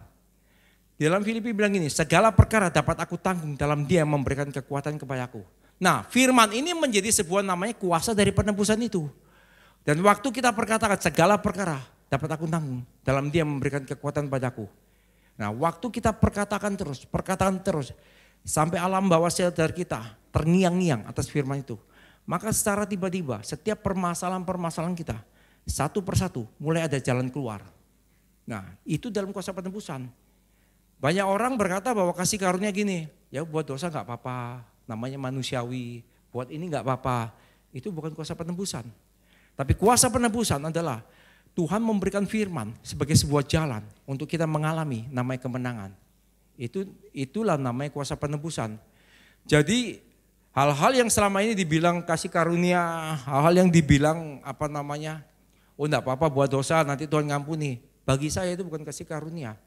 di dalam Filipi bilang gini, segala perkara dapat aku tanggung dalam Dia yang memberikan kekuatan kepadaku. Nah, firman ini menjadi sebuah namanya kuasa dari penebusan itu. Dan waktu kita perkatakan segala perkara dapat aku tanggung dalam Dia memberikan kekuatan padaku. Nah, waktu kita perkatakan terus sampai alam bawah sadar kita terngiang-ngiang atas firman itu. Maka secara tiba-tiba setiap permasalahan-permasalahan kita satu persatu mulai ada jalan keluar. Nah, itu dalam kuasa penebusan. Banyak orang berkata bahwa kasih karunia gini, ya buat dosa gak apa-apa, namanya manusiawi, buat ini gak apa-apa. Itu bukan kuasa penebusan. Tapi kuasa penebusan adalah Tuhan memberikan firman sebagai sebuah jalan untuk kita mengalami namanya kemenangan. Itulah namanya kuasa penebusan. Jadi hal-hal yang selama ini dibilang kasih karunia, hal-hal yang dibilang oh enggak apa-apa buat dosa nanti Tuhan ngampuni. Bagi saya itu bukan kasih karunia.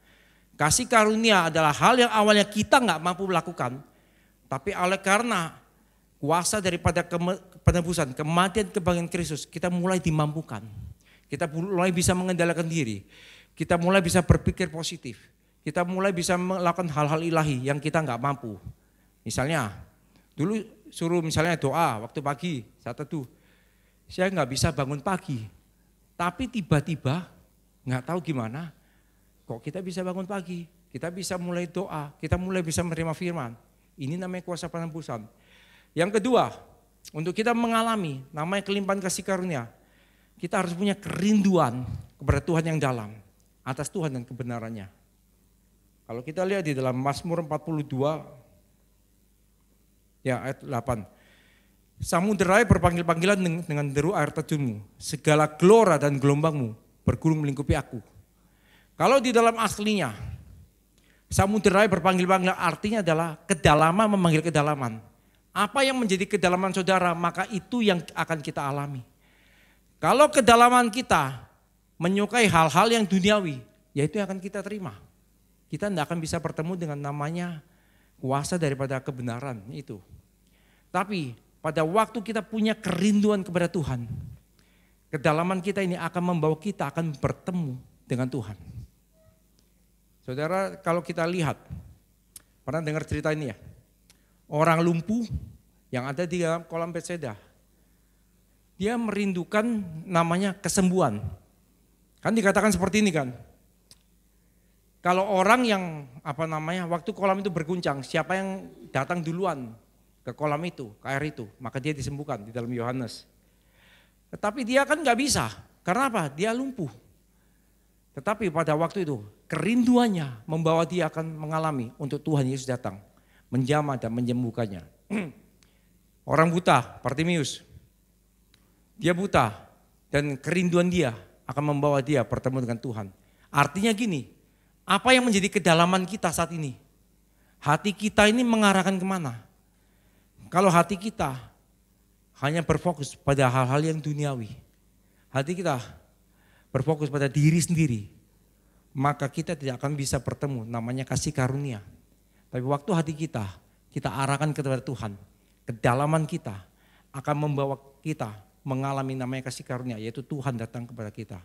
Kasih karunia adalah hal yang awalnya kita enggak mampu melakukan. Tapi oleh karena kuasa daripada penebusan, kematian kebangkitan Kristus, kita mulai dimampukan. Kita mulai bisa mengendalikan diri. Kita mulai bisa berpikir positif. Kita mulai bisa melakukan hal-hal ilahi yang kita enggak mampu. Misalnya, dulu suruh misalnya doa waktu pagi, saat itu saya enggak bisa bangun pagi. Tapi tiba-tiba enggak tahu gimana, kok kita bisa bangun pagi. Kita bisa mulai doa, kita mulai bisa menerima firman. Ini namanya kuasa penebusan. Yang kedua, untuk kita mengalami namanya kelimpahan kasih karunia, kita harus punya kerinduan kepada Tuhan yang dalam, atas Tuhan dan kebenarannya. Kalau kita lihat di dalam Mazmur 42, ya ayat 8. Samudera berpanggil-panggilan dengan deru air terjunmu, segala gelora dan gelombangmu bergulung melingkupi aku. Kalau di dalam aslinya, samudera berpanggil-panggilan artinya adalah kedalaman memanggil kedalaman. Apa yang menjadi kedalaman saudara, maka itu yang akan kita alami. Kalau kedalaman kita menyukai hal-hal yang duniawi, ya itu yang akan kita terima. Kita tidak akan bisa bertemu dengan namanya kuasa daripada kebenaran itu. Tapi pada waktu kita punya kerinduan kepada Tuhan, kedalaman kita ini akan membawa kita akan bertemu dengan Tuhan. Saudara, kalau kita lihat, pernah dengar cerita ini ya? Orang lumpuh yang ada di dalam kolam Bethesda, dia merindukan namanya kesembuhan. Kan dikatakan seperti ini kan, kalau orang yang waktu kolam itu berguncang, siapa yang datang duluan ke kolam itu, ke air itu, maka dia disembuhkan di dalam Yohanes. Tetapi dia kan gak bisa, karena apa? Dia lumpuh. Tetapi pada waktu itu kerinduannya membawa dia akan mengalami untuk Tuhan Yesus datang, menjamah dan menyembuhkannya. Orang buta, Bartimeus, dia buta dan kerinduan dia akan membawa dia bertemu dengan Tuhan. Artinya gini, apa yang menjadi kedalaman kita saat ini? Hati kita ini mengarahkan kemana? Kalau hati kita hanya berfokus pada hal-hal yang duniawi, hati kita berfokus pada diri sendiri, maka kita tidak akan bisa bertemu namanya kasih karunia. Tapi waktu hati kita arahkan kepada Tuhan, kedalaman kita akan membawa kita mengalami namanya kasih karunia, yaitu Tuhan datang kepada kita.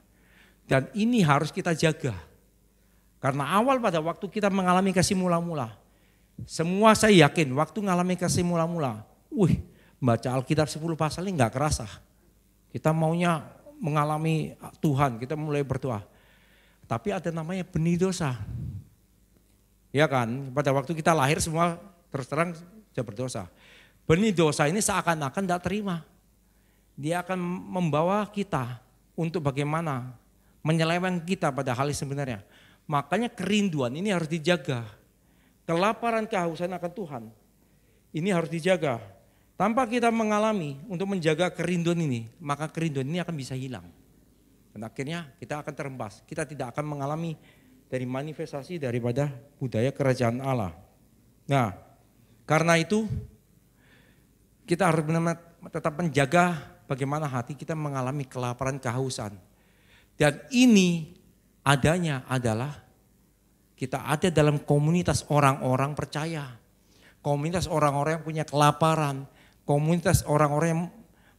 Dan ini harus kita jaga. Karena awal pada waktu kita mengalami kasih mula-mula, semua saya yakin waktu mengalami kasih mula-mula, baca Alkitab 10 pasal ini nggak kerasa. Kita maunya mengalami Tuhan, kita mulai berdoa. Tapi ada namanya benih dosa. Ya kan, pada waktu kita lahir semua terus terang sudah berdosa. Benih dosa ini seakan-akan tidak terima. Dia akan membawa kita untuk bagaimana menyeleweng kita pada hal yang sebenarnya. Makanya kerinduan ini harus dijaga. Kelaparan kehausan akan Tuhan ini harus dijaga. Tanpa kita mengalami untuk menjaga kerinduan ini, maka kerinduan ini akan bisa hilang. Dan akhirnya kita akan terhempas. Kita tidak akan mengalami dari manifestasi daripada budaya kerajaan Allah. Nah, karena itu kita harus benar-benar tetap menjaga bagaimana hati kita mengalami kelaparan kehausan. Dan ini adanya adalah kita ada dalam komunitas orang-orang percaya. Komunitas orang-orang yang punya kelaparan. Komunitas orang-orang yang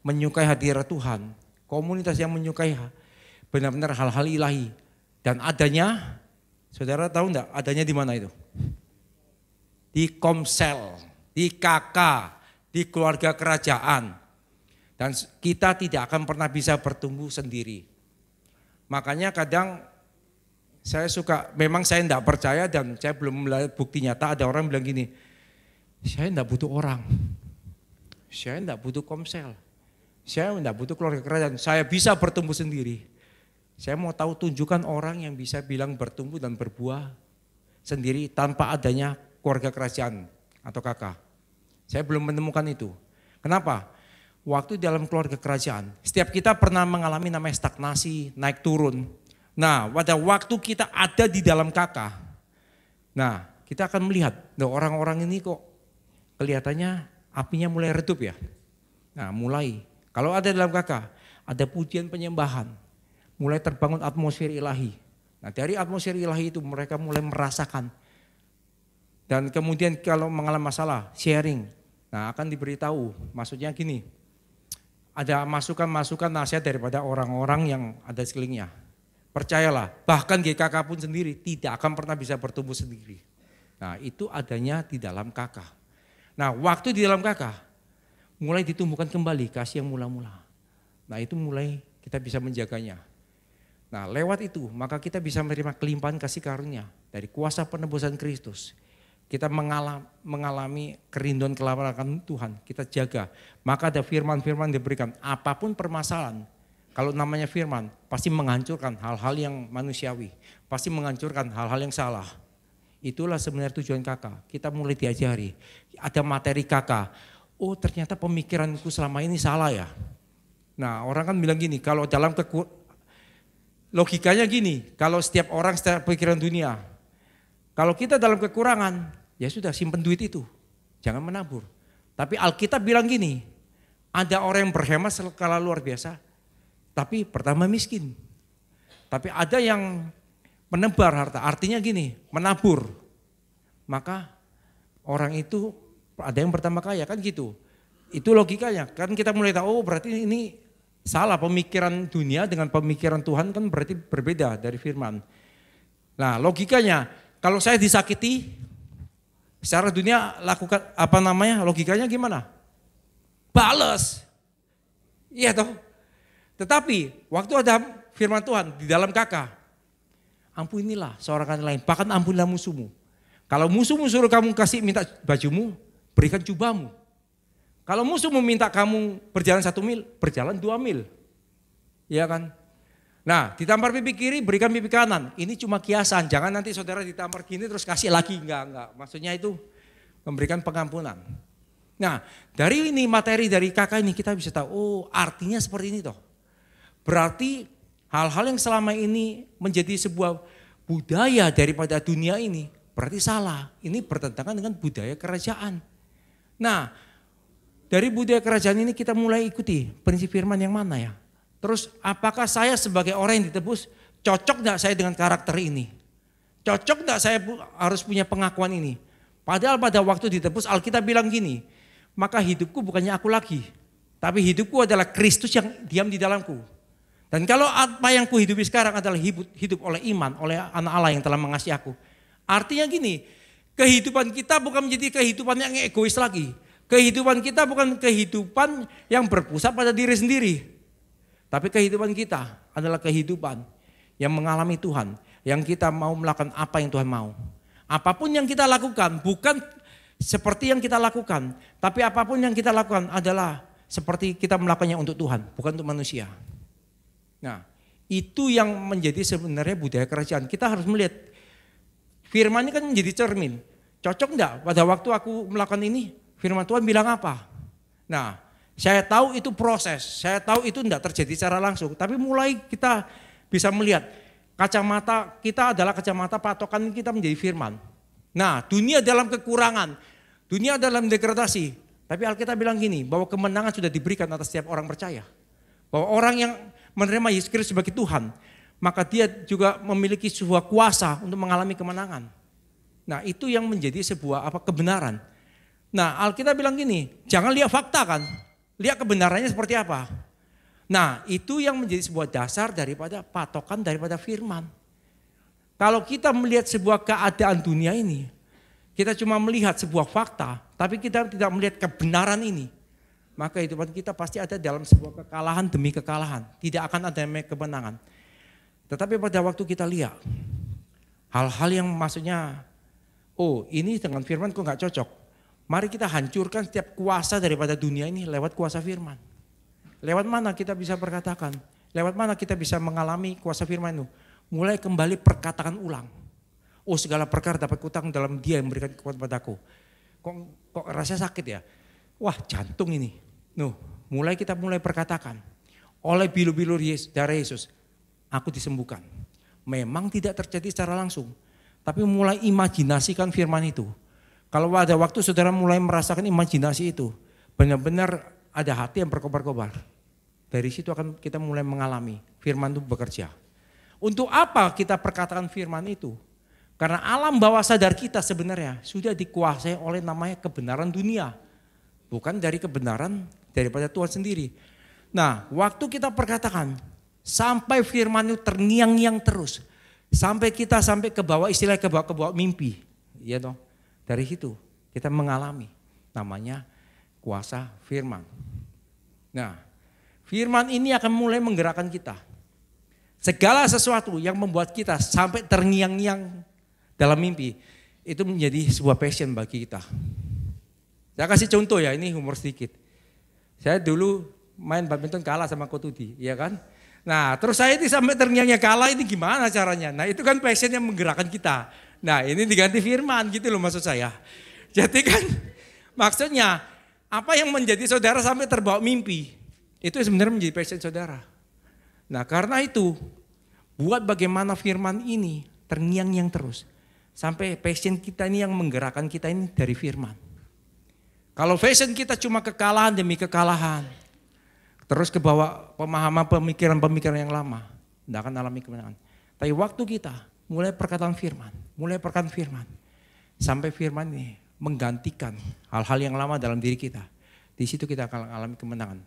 menyukai hadirat Tuhan. Komunitas yang menyukai benar-benar hal-hal ilahi. Dan adanya, saudara tahu enggak adanya di mana itu? Di Komsel, di KK, di keluarga kerajaan. Dan kita tidak akan pernah bisa bertumbuh sendiri. Makanya kadang saya suka, memang saya tidak percaya dan saya belum melihat bukti nyata. Ada orang bilang gini, saya tidak butuh orang, saya tidak butuh Komsel, saya tidak butuh keluarga kerajaan, saya bisa bertumbuh sendiri. Saya mau tahu tunjukkan orang yang bisa bilang bertumbuh dan berbuah sendiri tanpa adanya keluarga kerajaan atau kakak. Saya belum menemukan itu. Kenapa? Waktu dalam keluarga kerajaan, setiap kita pernah mengalami namanya stagnasi, naik turun. Nah, pada waktu kita ada di dalam kakak, nah kita akan melihat, orang-orang ini kok kelihatannya apinya mulai redup ya. Nah mulai, kalau ada dalam kakak, ada pujian penyembahan, mulai terbangun atmosfer ilahi. Nah dari atmosfer ilahi itu mereka mulai merasakan. Dan kemudian kalau mengalami masalah, sharing, nah akan diberitahu, maksudnya gini, ada masukan-masukan nasihat daripada orang-orang yang ada di sekelilingnya. Percayalah, bahkan GKK pun sendiri tidak akan pernah bisa bertumbuh sendiri. Nah itu adanya di dalam kakak. Nah waktu di dalam kakak, mulai ditumbuhkan kembali kasih yang mula-mula. Nah itu mulai kita bisa menjaganya. Nah lewat itu maka kita bisa menerima kelimpahan kasih karunia dari kuasa penebusan Kristus. Kita mengalami kerinduan kelaparan Tuhan, kita jaga. Maka ada firman-firman diberikan, apapun permasalahan. Kalau namanya firman, pasti menghancurkan hal-hal yang manusiawi. Pasti menghancurkan hal-hal yang salah. Itulah sebenarnya tujuan kakak. Kita mulai diajari. Ada materi kakak. Oh ternyata pemikiranku selama ini salah ya. Nah orang kan bilang gini, kalau dalam logikanya gini, kalau setiap orang setiap pikiran dunia. Kalau kita dalam kekurangan, ya sudah simpen duit itu. Jangan menabur. Tapi Alkitab bilang gini, ada orang yang berhemat skala luar biasa. Tapi pertama miskin. Tapi ada yang menebar harta, artinya gini, menabur. Maka orang itu ada yang pertama kaya, kan gitu. Itu logikanya, kan kita mulai tahu, oh berarti ini salah pemikiran dunia dengan pemikiran Tuhan kan berarti berbeda dari firman. Nah logikanya, kalau saya disakiti, secara dunia lakukan logikanya gimana? Balas. Iya toh. Tetapi waktu ada firman Tuhan di dalam kakak, ampunilah seorang lain, bahkan ampunilah musuhmu. Kalau musuhmu suruh kamu minta bajumu, berikan jubahmu. Kalau musuhmu minta kamu berjalan 1 mil, berjalan 2 mil. Iya kan? Nah ditampar pipi kiri, berikan pipi kanan. Ini cuma kiasan, jangan nanti saudara ditampar gini terus kasih lagi. Enggak. Maksudnya itu memberikan pengampunan. Nah dari ini materi dari kakak ini kita bisa tahu, oh artinya seperti ini toh. Berarti hal-hal yang selama ini menjadi sebuah budaya daripada dunia ini berarti salah. Ini bertentangan dengan budaya kerajaan. Nah dari budaya kerajaan ini kita mulai ikuti prinsip firman yang mana ya. Terus apakah saya sebagai orang yang ditebus cocok gak saya dengan karakter ini? Cocok gak saya harus punya pengakuan ini? Padahal pada waktu ditebus Alkitab bilang gini, maka hidupku bukannya aku lagi. Tapi hidupku adalah Kristus yang diam di dalamku. Dan kalau apa yang kuhidupi sekarang adalah hidup oleh iman, oleh anak Allah yang telah mengasihi aku. Artinya gini, kehidupan kita bukan menjadi kehidupan yang egois lagi. Kehidupan kita bukan kehidupan yang berpusat pada diri sendiri. Tapi kehidupan kita adalah kehidupan yang mengalami Tuhan. Yang kita mau melakukan apa yang Tuhan mau. Apapun yang kita lakukan bukan seperti yang kita lakukan. Tapi apapun yang kita lakukan adalah seperti kita melakukannya untuk Tuhan, bukan untuk manusia. Nah, itu yang menjadi sebenarnya budaya kerajaan. Kita harus melihat firman ini kan menjadi cermin. Cocok enggak pada waktu aku melakukan ini? Firman Tuhan bilang apa? Nah, saya tahu itu proses. Saya tahu itu enggak terjadi secara langsung. Tapi mulai kita bisa melihat kacamata kita adalah kacamata patokan kita menjadi firman. Nah, dunia dalam kekurangan. Dunia dalam degradasi. Tapi Alkitab bilang gini, bahwa kemenangan sudah diberikan atas setiap orang percaya. Bahwa orang yang menerima Yesus Kristus sebagai Tuhan, maka dia juga memiliki sebuah kuasa untuk mengalami kemenangan. Nah, itu yang menjadi sebuah kebenaran. Nah, Alkitab bilang gini, jangan lihat fakta kan, lihat kebenarannya seperti apa. Nah, itu yang menjadi sebuah dasar daripada patokan daripada firman. Kalau kita melihat sebuah keadaan dunia ini, kita cuma melihat sebuah fakta, tapi kita tidak melihat kebenaran ini. Maka kehidupan kita pasti ada dalam sebuah kekalahan demi kekalahan. Tidak akan ada kemenangan. Tetapi pada waktu kita lihat hal-hal yang maksudnya, oh ini dengan firman kok gak cocok. Mari kita hancurkan setiap kuasa daripada dunia ini lewat kuasa firman. Lewat mana kita bisa perkatakan? Lewat mana kita bisa mengalami kuasa firman itu? Mulai kembali perkataan ulang. Oh segala perkara dapat kutang dalam Dia yang memberikan kekuatan padaku. Kok rasanya sakit ya? Wah jantung ini. Mulai kita perkatakan. Oleh bilu-bilu darah Yesus, aku disembuhkan. Memang tidak terjadi secara langsung. Tapi mulai imajinasikan firman itu. Kalau ada waktu saudara mulai merasakan imajinasi itu. Benar-benar ada hati yang berkobar-kobar. Dari situ akan kita mulai mengalami firman itu bekerja. Untuk apa kita perkatakan firman itu? Karena alam bawah sadar kita sebenarnya sudah dikuasai oleh namanya kebenaran dunia. Bukan dari kebenaran daripada Tuhan sendiri. Nah, waktu kita perkatakan sampai firman itu terngiang-ngiang terus. Sampai kita ke bawah istilah ke bawah mimpi. Ya toh. Dari situ kita mengalami namanya kuasa firman. Nah, firman ini akan mulai menggerakkan kita. Segala sesuatu yang membuat kita sampai terngiang-ngiang dalam mimpi, itu menjadi sebuah passion bagi kita. Saya kasih contoh ya, ini humor sedikit. Saya dulu main badminton kalah sama Kotudi, ya kan? Nah terus saya ini sampai terngiang-ngiang kalah ini gimana caranya? Nah itu kan passion yang menggerakkan kita. Nah ini diganti firman gitu loh maksud saya. Jadi kan maksudnya apa yang menjadi saudara sampai terbawa mimpi, itu sebenarnya menjadi passion saudara. Nah karena itu, buat bagaimana firman ini terngiang-ngiang terus. Sampai passion kita ini yang menggerakkan kita ini dari firman. Kalau passion kita cuma kekalahan demi kekalahan, terus ke bawah pemahaman pemikiran-pemikiran yang lama, tidak akan alami kemenangan. Tapi waktu kita mulai perkataan firman, sampai firman ini menggantikan hal-hal yang lama dalam diri kita. Di situ kita akan alami kemenangan.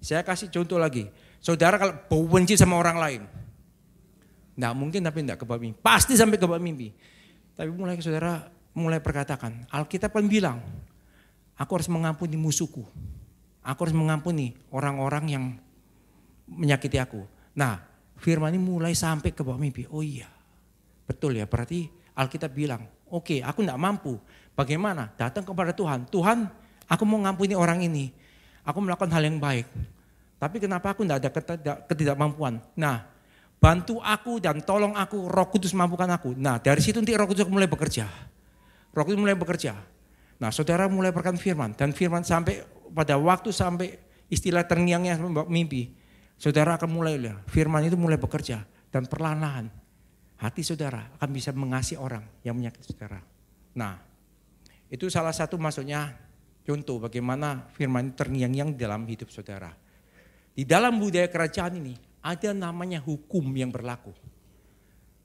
Saya kasih contoh lagi. Saudara kalau benci sama orang lain, enggak mungkin tapi enggak ke bawah mimpi. Pasti sampai ke bawah mimpi. Tapi mulai saudara mulai perkatakan, Alkitab kan bilang, aku harus mengampuni musuhku. Aku harus mengampuni orang-orang yang menyakiti aku. Nah, firman ini mulai sampai ke bawah mimpi. Oh iya, betul ya. Berarti Alkitab bilang, oke, aku enggak mampu. Bagaimana? Datang kepada Tuhan. Tuhan, aku mau ngampuni orang ini. Aku melakukan hal yang baik. Tapi kenapa aku enggak ada ketidakmampuan? Nah, bantu aku dan tolong aku, Roh Kudus mampukan aku. Nah dari situ nanti Roh Kudus mulai bekerja. Roh Kudus mulai bekerja. Nah saudara mulai perkatakan firman. Dan firman sampai pada waktu sampai istilah terngiangnya mimpi. Saudara akan mulai lihat. Firman itu mulai bekerja. Dan perlahan-lahan hati saudara akan bisa mengasihi orang yang menyakiti saudara. Nah itu salah satu maksudnya contoh bagaimana firman terngiang-ngiang dalam hidup saudara. Di dalam budaya kerajaan ini ada namanya hukum yang berlaku.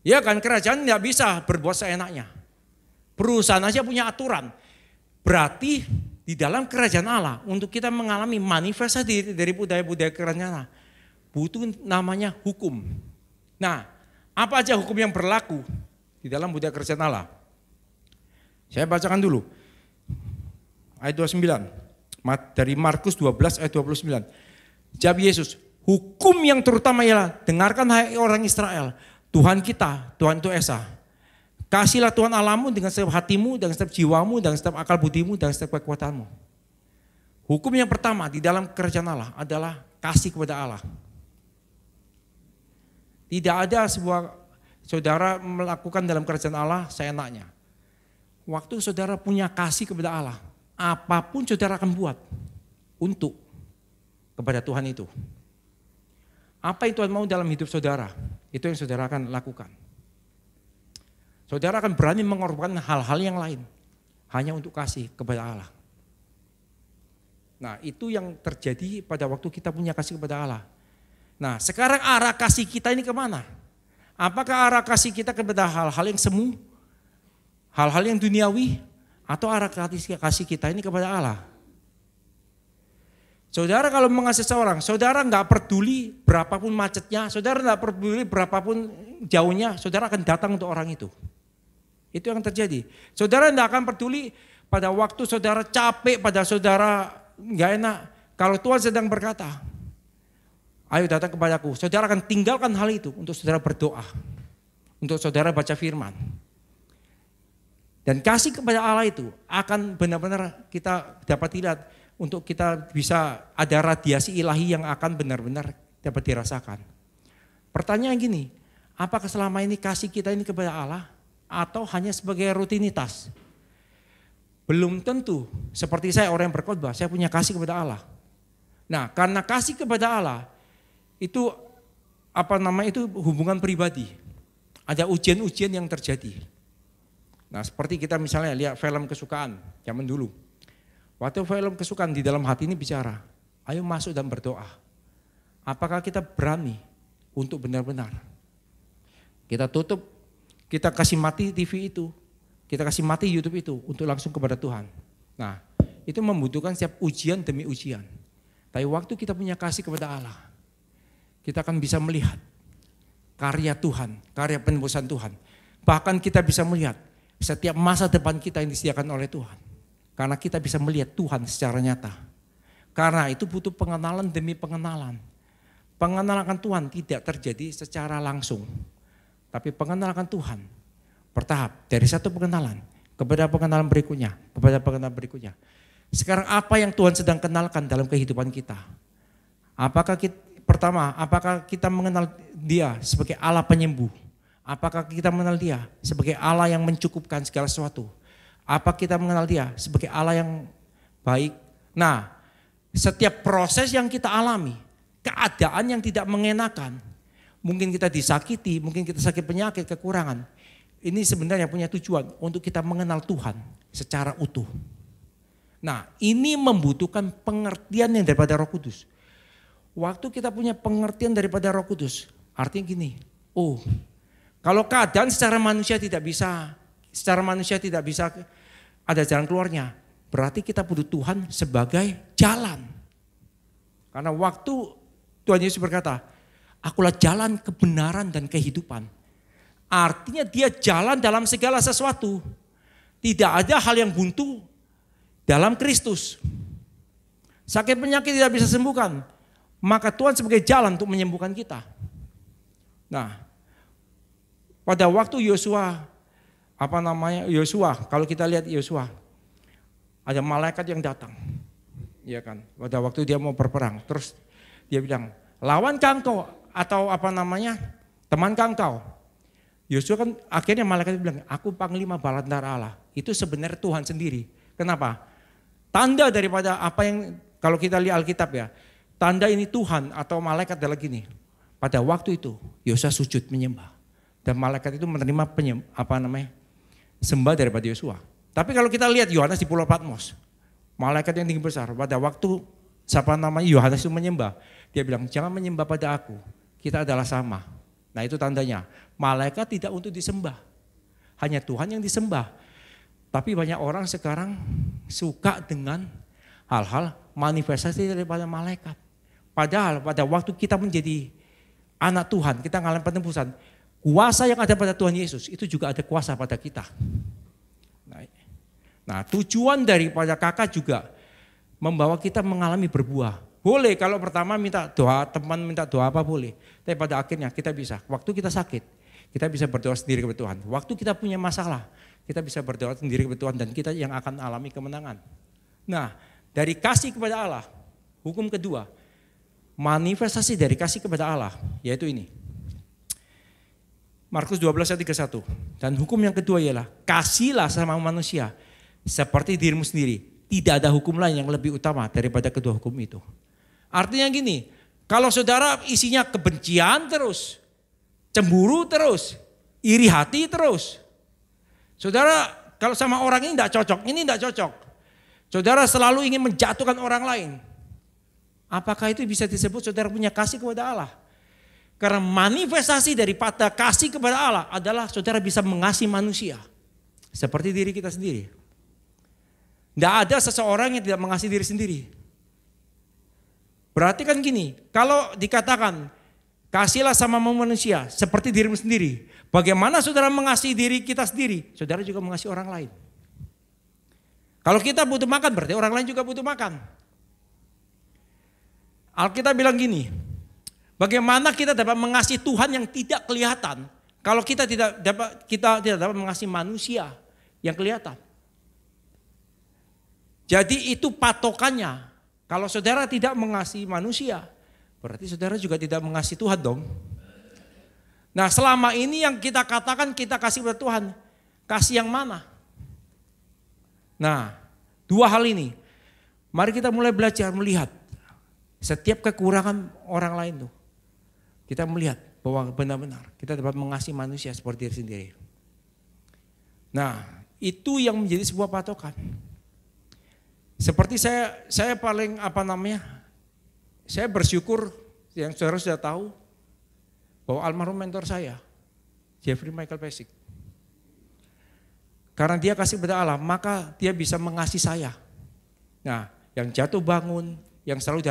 Ya kan kerajaan tidak bisa berbuat seenaknya. Perusahaan aja punya aturan. Berarti di dalam kerajaan Allah untuk kita mengalami manifestasi dari budaya-budaya kerajaan Allah. butuh namanya hukum. Nah, apa aja hukum yang berlaku di dalam budaya kerajaan Allah? Saya bacakan dulu. Ayat 29. Dari Markus 12 ayat 29. Jawab Yesus, hukum yang terutama ialah, dengarkan hai orang Israel, Tuhan kita, Tuhan itu Esa. Kasihlah Tuhan Allahmu dengan setiap hatimu, dengan setiap jiwamu, dengan setiap akal budimu, dengan setiap kekuatanmu. Hukum yang pertama di dalam kerajaan Allah adalah kasih kepada Allah. Tidak ada sebuah saudara melakukan dalam kerajaan Allah seenaknya. Waktu saudara punya kasih kepada Allah, apapun saudara akan buat untuk kepada Tuhan itu. Apa yang Tuhan mau dalam hidup saudara, itu yang saudara akan lakukan. Saudara akan berani mengorbankan hal-hal yang lain hanya untuk kasih kepada Allah. Nah, itu yang terjadi pada waktu kita punya kasih kepada Allah. Nah, sekarang arah kasih kita ini kemana? Apakah arah kasih kita kepada hal-hal yang semu, hal-hal yang duniawi, atau arah kasih kita ini kepada Allah? Saudara kalau mengasihi seorang, saudara nggak peduli berapapun macetnya, saudara nggak peduli berapapun jauhnya, saudara akan datang untuk orang itu. Itu yang terjadi. Saudara nggak akan peduli pada waktu saudara capek, pada saudara nggak enak. Kalau Tuhan sedang berkata, ayo datang kepadaku, saudara akan tinggalkan hal itu untuk saudara berdoa, untuk saudara baca firman. Dan kasih kepada Allah itu akan benar-benar kita dapat lihat, untuk kita bisa ada radiasi ilahi yang akan benar-benar dapat dirasakan. Pertanyaan gini, apakah selama ini kasih kita ini kepada Allah atau hanya sebagai rutinitas? Belum tentu. Seperti saya orang yang berkhotbah, saya punya kasih kepada Allah. Nah, karena kasih kepada Allah itu itu hubungan pribadi. Ada ujian-ujian yang terjadi. Nah, seperti kita misalnya lihat film kesukaan zaman dulu. Waktu film kesukaan di dalam hati ini bicara, ayo masuk dan berdoa. Apakah kita berani untuk benar-benar kita tutup, kita kasih mati TV itu, kita kasih mati YouTube itu untuk langsung kepada Tuhan. Nah, itu membutuhkan setiap ujian demi ujian. Tapi waktu kita punya kasih kepada Allah, kita akan bisa melihat karya Tuhan, karya penebusan Tuhan. Bahkan kita bisa melihat setiap masa depan kita yang disediakan oleh Tuhan. Karena kita bisa melihat Tuhan secara nyata. Karena itu butuh pengenalan demi pengenalan. Pengenalan akan Tuhan tidak terjadi secara langsung. Tapi pengenalan akan Tuhan bertahap. Dari satu pengenalan kepada pengenalan berikutnya. Kepada pengenalan berikutnya. Sekarang apa yang Tuhan sedang kenalkan dalam kehidupan kita? Apakah kita mengenal Dia sebagai Allah penyembuh? Apakah kita mengenal Dia sebagai Allah yang mencukupkan segala sesuatu? Apa kita mengenal Dia sebagai Allah yang baik? Nah, setiap proses yang kita alami, keadaan yang tidak mengenakan, mungkin kita disakiti, mungkin kita sakit penyakit, kekurangan. Ini sebenarnya punya tujuan untuk kita mengenal Tuhan secara utuh. Nah, ini membutuhkan pengertian yang daripada Roh Kudus. Waktu kita punya pengertian daripada Roh Kudus, artinya gini, kalau keadaan secara manusia tidak bisa ada jalan keluarnya, berarti kita butuh Tuhan sebagai jalan. Karena waktu Tuhan Yesus berkata, akulah jalan, kebenaran, dan kehidupan. Artinya Dia jalan dalam segala sesuatu. Tidak ada hal yang buntu dalam Kristus. Sakit penyakit tidak bisa sembuhkan, maka Tuhan sebagai jalan untuk menyembuhkan kita. Nah, pada waktu Yosua, kalau kita lihat Yosua, ada malaikat yang datang, ya kan? Pada waktu dia mau berperang, terus dia bilang, lawankah engkau atau temankah engkau? Yosua kan akhirnya malaikat bilang, aku panglima bala tentara Allah. Itu sebenarnya Tuhan sendiri. Kenapa? Tanda daripada apa yang kalau kita lihat Alkitab ya, tanda ini Tuhan atau malaikat adalah gini. Pada waktu itu Yosua sujud menyembah dan malaikat itu menerima sembah daripada Yosua. Tapi kalau kita lihat Yohanes di Pulau Patmos, malaikat yang tinggi besar, pada waktu Yohanes itu menyembah, dia bilang jangan menyembah pada aku, kita adalah sama. Nah itu tandanya, malaikat tidak untuk disembah, hanya Tuhan yang disembah. Tapi banyak orang sekarang suka dengan hal-hal manifestasi daripada malaikat. Padahal pada waktu kita menjadi anak Tuhan, kita mengalami penembusan, kuasa yang ada pada Tuhan Yesus itu juga ada kuasa pada kita. Nah, tujuan daripada kakak juga membawa kita mengalami berbuah. Boleh kalau pertama minta doa, teman minta doa apa boleh. Tapi pada akhirnya kita bisa, waktu kita sakit, kita bisa berdoa sendiri kepada Tuhan. Waktu kita punya masalah, kita bisa berdoa sendiri kepada Tuhan dan kita yang akan alami kemenangan. Nah, dari kasih kepada Allah, hukum kedua, manifestasi dari kasih kepada Allah, yaitu ini. Markus 12 ayat 31. Dan hukum yang kedua ialah, kasihlah sama manusia seperti dirimu sendiri. Tidak ada hukum lain yang lebih utama daripada kedua hukum itu. Artinya gini, kalau saudara isinya kebencian terus, cemburu terus, iri hati terus. Saudara kalau sama orang ini tidak cocok, ini tidak cocok. Saudara selalu ingin menjatuhkan orang lain. Apakah itu bisa disebut saudara punya kasih kepada Allah? Karena manifestasi daripada kasih kepada Allah adalah saudara bisa mengasihi manusia. Seperti diri kita sendiri. Tidak ada seseorang yang tidak mengasihi diri sendiri. Berarti kan gini, kalau dikatakan kasihlah sama manusia seperti dirimu sendiri. Bagaimana saudara mengasihi diri kita sendiri? Saudara juga mengasihi orang lain. Kalau kita butuh makan berarti orang lain juga butuh makan. Alkitab bilang gini, bagaimana kita dapat mengasihi Tuhan yang tidak kelihatan kalau kita tidak dapat mengasihi manusia yang kelihatan. Jadi itu patokannya. Kalau saudara tidak mengasihi manusia, berarti saudara juga tidak mengasihi Tuhan dong. Nah, selama ini yang kita katakan kita kasih kepada Tuhan, kasih yang mana? Nah, dua hal ini. Mari kita mulai belajar melihat setiap kekurangan orang lain tuh. Kita melihat bahwa benar-benar kita dapat mengasihi manusia seperti diri sendiri. Nah, itu yang menjadi sebuah patokan. Seperti saya paling saya bersyukur yang saudara sudah tahu bahwa almarhum mentor saya, Jeffrey Michael Pesik. Karena dia kasih kepada Allah, maka dia bisa mengasihi saya. Nah, yang jatuh bangun, yang selalu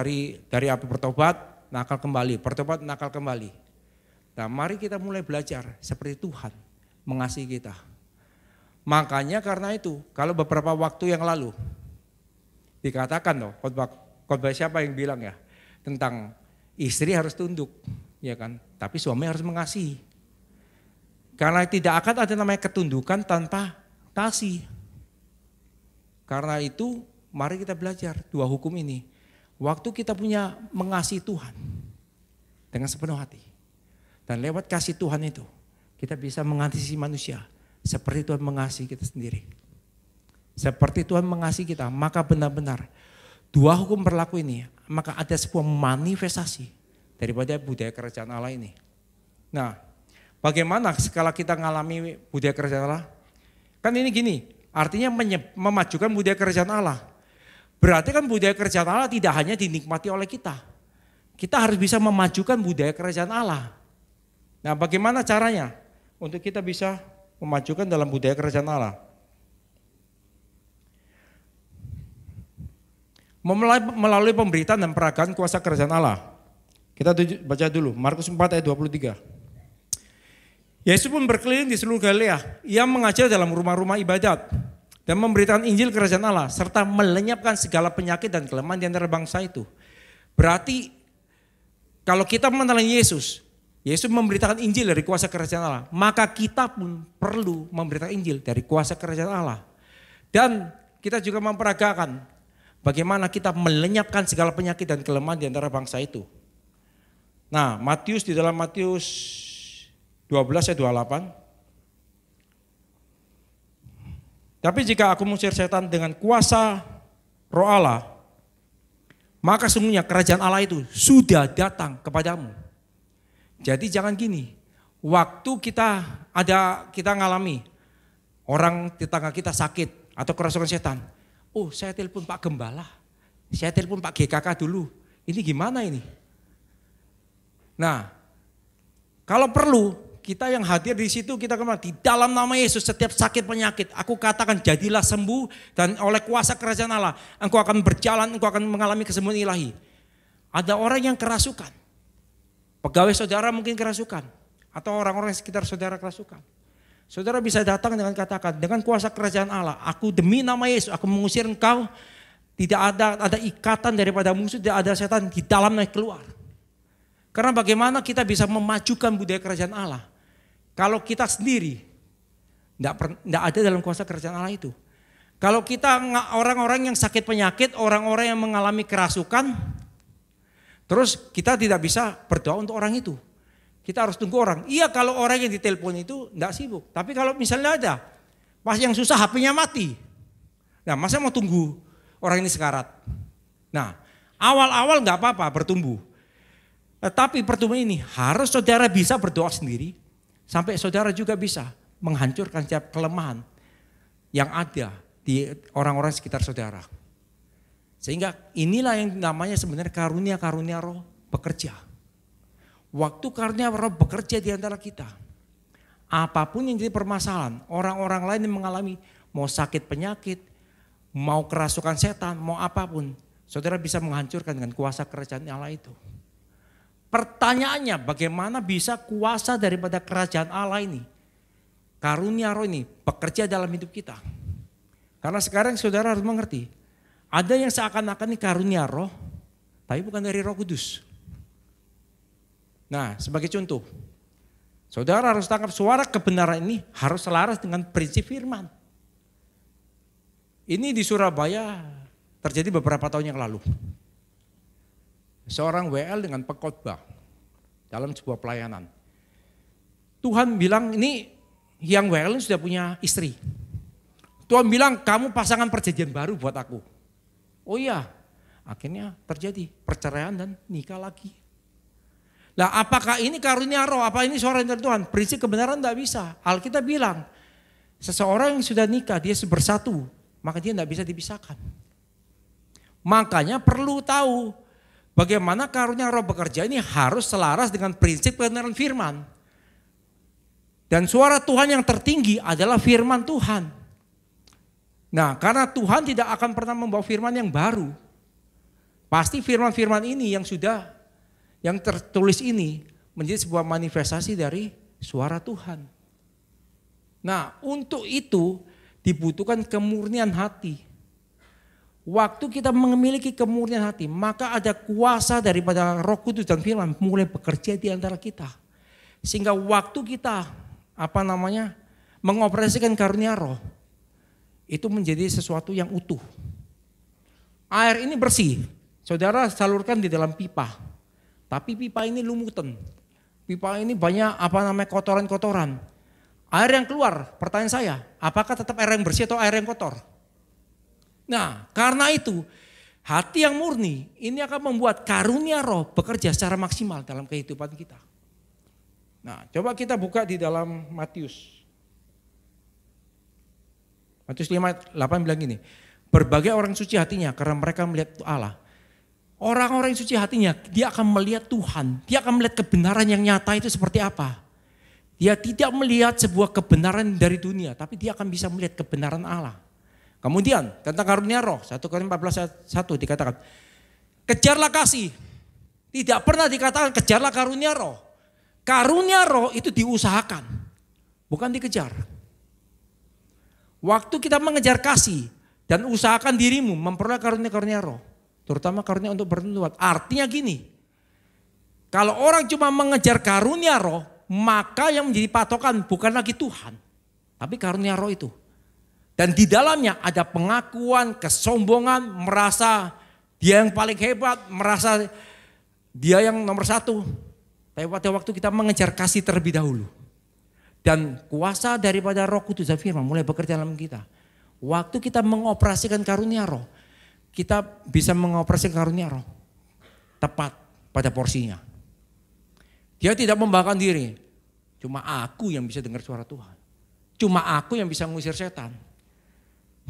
dari api bertobat, nakal kembali, bertobat, nakal kembali. Nah, mari kita mulai belajar seperti Tuhan mengasihi kita. Makanya karena itu, kalau beberapa waktu yang lalu, dikatakan loh, khotbah siapa yang bilang ya, tentang istri harus tunduk, ya kan? Tapi suami harus mengasihi. Karena tidak akan ada namanya ketundukan tanpa kasih. Karena itu, mari kita belajar dua hukum ini. Waktu kita punya mengasihi Tuhan dengan sepenuh hati, dan lewat kasih Tuhan itu, kita bisa mengasihi manusia seperti Tuhan mengasihi kita sendiri. Seperti Tuhan mengasihi kita, maka benar-benar dua hukum berlaku ini, maka ada sebuah manifestasi daripada budaya kerajaan Allah ini. Nah, bagaimana sekala kita mengalami budaya kerajaan Allah? Kan ini gini, artinya memajukan budaya kerajaan Allah. Berarti kan budaya kerajaan Allah tidak hanya dinikmati oleh kita. Kita harus bisa memajukan budaya kerajaan Allah. Nah, bagaimana caranya untuk kita bisa memajukan dalam budaya kerajaan Allah? Melalui pemberitaan dan peragaan kuasa kerajaan Allah. Kita baca dulu Markus 4 ayat 23. Yesus pun berkeliling di seluruh Galilea. Ia mengajar dalam rumah-rumah ibadat dan memberitakan Injil kerajaan Allah serta melenyapkan segala penyakit dan kelemahan di antara bangsa itu. Berarti kalau kita mengenali Yesus, Yesus memberitakan Injil dari kuasa kerajaan Allah, maka kita pun perlu memberitakan Injil dari kuasa kerajaan Allah. Dan kita juga memperagakan bagaimana kita melenyapkan segala penyakit dan kelemahan di antara bangsa itu. Nah, Matius di dalam Matius 12 ayat 28. Tapi jika aku mengusir setan dengan kuasa Roh Allah, maka sungguhnya kerajaan Allah itu sudah datang kepadamu. Jadi jangan gini, waktu kita ngalami orang tetangga kita sakit atau kerasukan setan. Oh, saya telepon Pak Gembala, saya telepon Pak GKK dulu. Ini gimana ini? Nah, kalau perlu kita yang hadir di situ kita kemana? Di dalam nama Yesus setiap sakit penyakit, aku katakan jadilah sembuh dan oleh kuasa kerajaan Allah, engkau akan berjalan, engkau akan mengalami kesembuhan ilahi. Ada orang yang kerasukan. Pegawai saudara mungkin kerasukan. Atau orang-orang sekitar saudara kerasukan. Saudara bisa datang dengan katakan, dengan kuasa kerajaan Allah, aku demi nama Yesus, aku mengusir engkau. Tidak ada ikatan daripada musuh, tidak ada setan di dalam naik keluar. Karena bagaimana kita bisa memajukan budaya kerajaan Allah. Kalau kita sendiri tidak ada dalam kuasa kerajaan Allah itu. Kalau kita orang-orang yang sakit penyakit, orang-orang yang mengalami kerasukan, terus kita tidak bisa berdoa untuk orang itu. Kita harus tunggu orang. Iya kalau orang yang ditelepon itu tidak sibuk. Tapi kalau misalnya ada, pas yang susah HP-nya mati. Nah masa mau tunggu orang ini sekarat. Nah awal-awal nggak apa-apa bertumbuh. Tetapi pertumbuhan ini harus saudara bisa berdoa sendiri. Sampai saudara juga bisa menghancurkan setiap kelemahan yang ada di orang-orang sekitar saudara. Sehingga inilah yang namanya sebenarnya karunia-karunia roh bekerja. Waktu karunia roh bekerja di antara kita. Apapun yang jadi permasalahan, orang-orang lain yang mengalami mau sakit penyakit, mau kerasukan setan, mau apapun, saudara bisa menghancurkan dengan kuasa kerajaan Allah itu. Pertanyaannya bagaimana bisa kuasa daripada kerajaan Allah ini, karunia roh ini bekerja dalam hidup kita. Karena sekarang saudara harus mengerti, ada yang seakan-akan ini karunia roh, tapi bukan dari Roh Kudus. Nah sebagai contoh, saudara harus tangkap suara kebenaran ini harus selaras dengan prinsip firman. Ini di Surabaya terjadi beberapa tahun yang lalu. Seorang WL dengan pengkhotbah dalam sebuah pelayanan. Tuhan bilang ini yang WL ini sudah punya istri. Tuhan bilang kamu pasangan perjanjian baru buat aku. Oh iya, akhirnya terjadi perceraian dan nikah lagi. Nah apakah ini karunia roh, apa ini suara dari Tuhan? Prinsip kebenaran tidak bisa. Alkitab bilang seseorang yang sudah nikah dia bersatu, maka dia tidak bisa dipisahkan. Makanya perlu tahu bagaimana karunia roh bekerja ini harus selaras dengan prinsip kebenaran firman. Dan suara Tuhan yang tertinggi adalah firman Tuhan. Nah karena Tuhan tidak akan pernah membawa firman yang baru. Pasti firman-firman ini yang tertulis ini menjadi sebuah manifestasi dari suara Tuhan. Nah untuk itu dibutuhkan kemurnian hati. Waktu kita memiliki kemurnian hati, maka ada kuasa daripada Roh Kudus dan firman mulai bekerja di antara kita. Sehingga waktu kita mengoperasikan karunia roh, itu menjadi sesuatu yang utuh. Air ini bersih, saudara salurkan di dalam pipa. Tapi pipa ini lumutan. Pipa ini banyak kotoran-kotoran. Air yang keluar, pertanyaan saya, apakah tetap air yang bersih atau air yang kotor? Nah, karena itu hati yang murni ini akan membuat karunia roh bekerja secara maksimal dalam kehidupan kita. Nah, coba kita buka di dalam Matius. Matius 5:8 bilang gini, berbagai orang suci hatinya karena mereka melihat Allah. Orang-orang yang suci hatinya, dia akan melihat Tuhan. Dia akan melihat kebenaran yang nyata itu seperti apa. Dia tidak melihat sebuah kebenaran dari dunia, tapi dia akan bisa melihat kebenaran Allah. Kemudian tentang karunia roh, 1 Korintus 14:1 dikatakan, kejarlah kasih. Tidak pernah dikatakan kejarlah karunia roh. Karunia roh itu diusahakan, bukan dikejar. Waktu kita mengejar kasih dan usahakan dirimu memperoleh karunia-karunia roh. Terutama karunia untuk bernubuat. Artinya gini, kalau orang cuma mengejar karunia roh, maka yang menjadi patokan bukan lagi Tuhan, tapi karunia roh itu. Dan di dalamnya ada pengakuan, kesombongan, merasa dia yang paling hebat, merasa dia yang nomor satu. Tapi pada waktu kita mengejar kasih terlebih dahulu. Dan kuasa daripada Roh Kudus dan firman mulai bekerja dalam kita. Waktu kita mengoperasikan karunia roh, kita bisa mengoperasikan karunia roh tepat pada porsinya. Dia tidak membanggakan diri. Cuma aku yang bisa dengar suara Tuhan. Cuma aku yang bisa mengusir setan.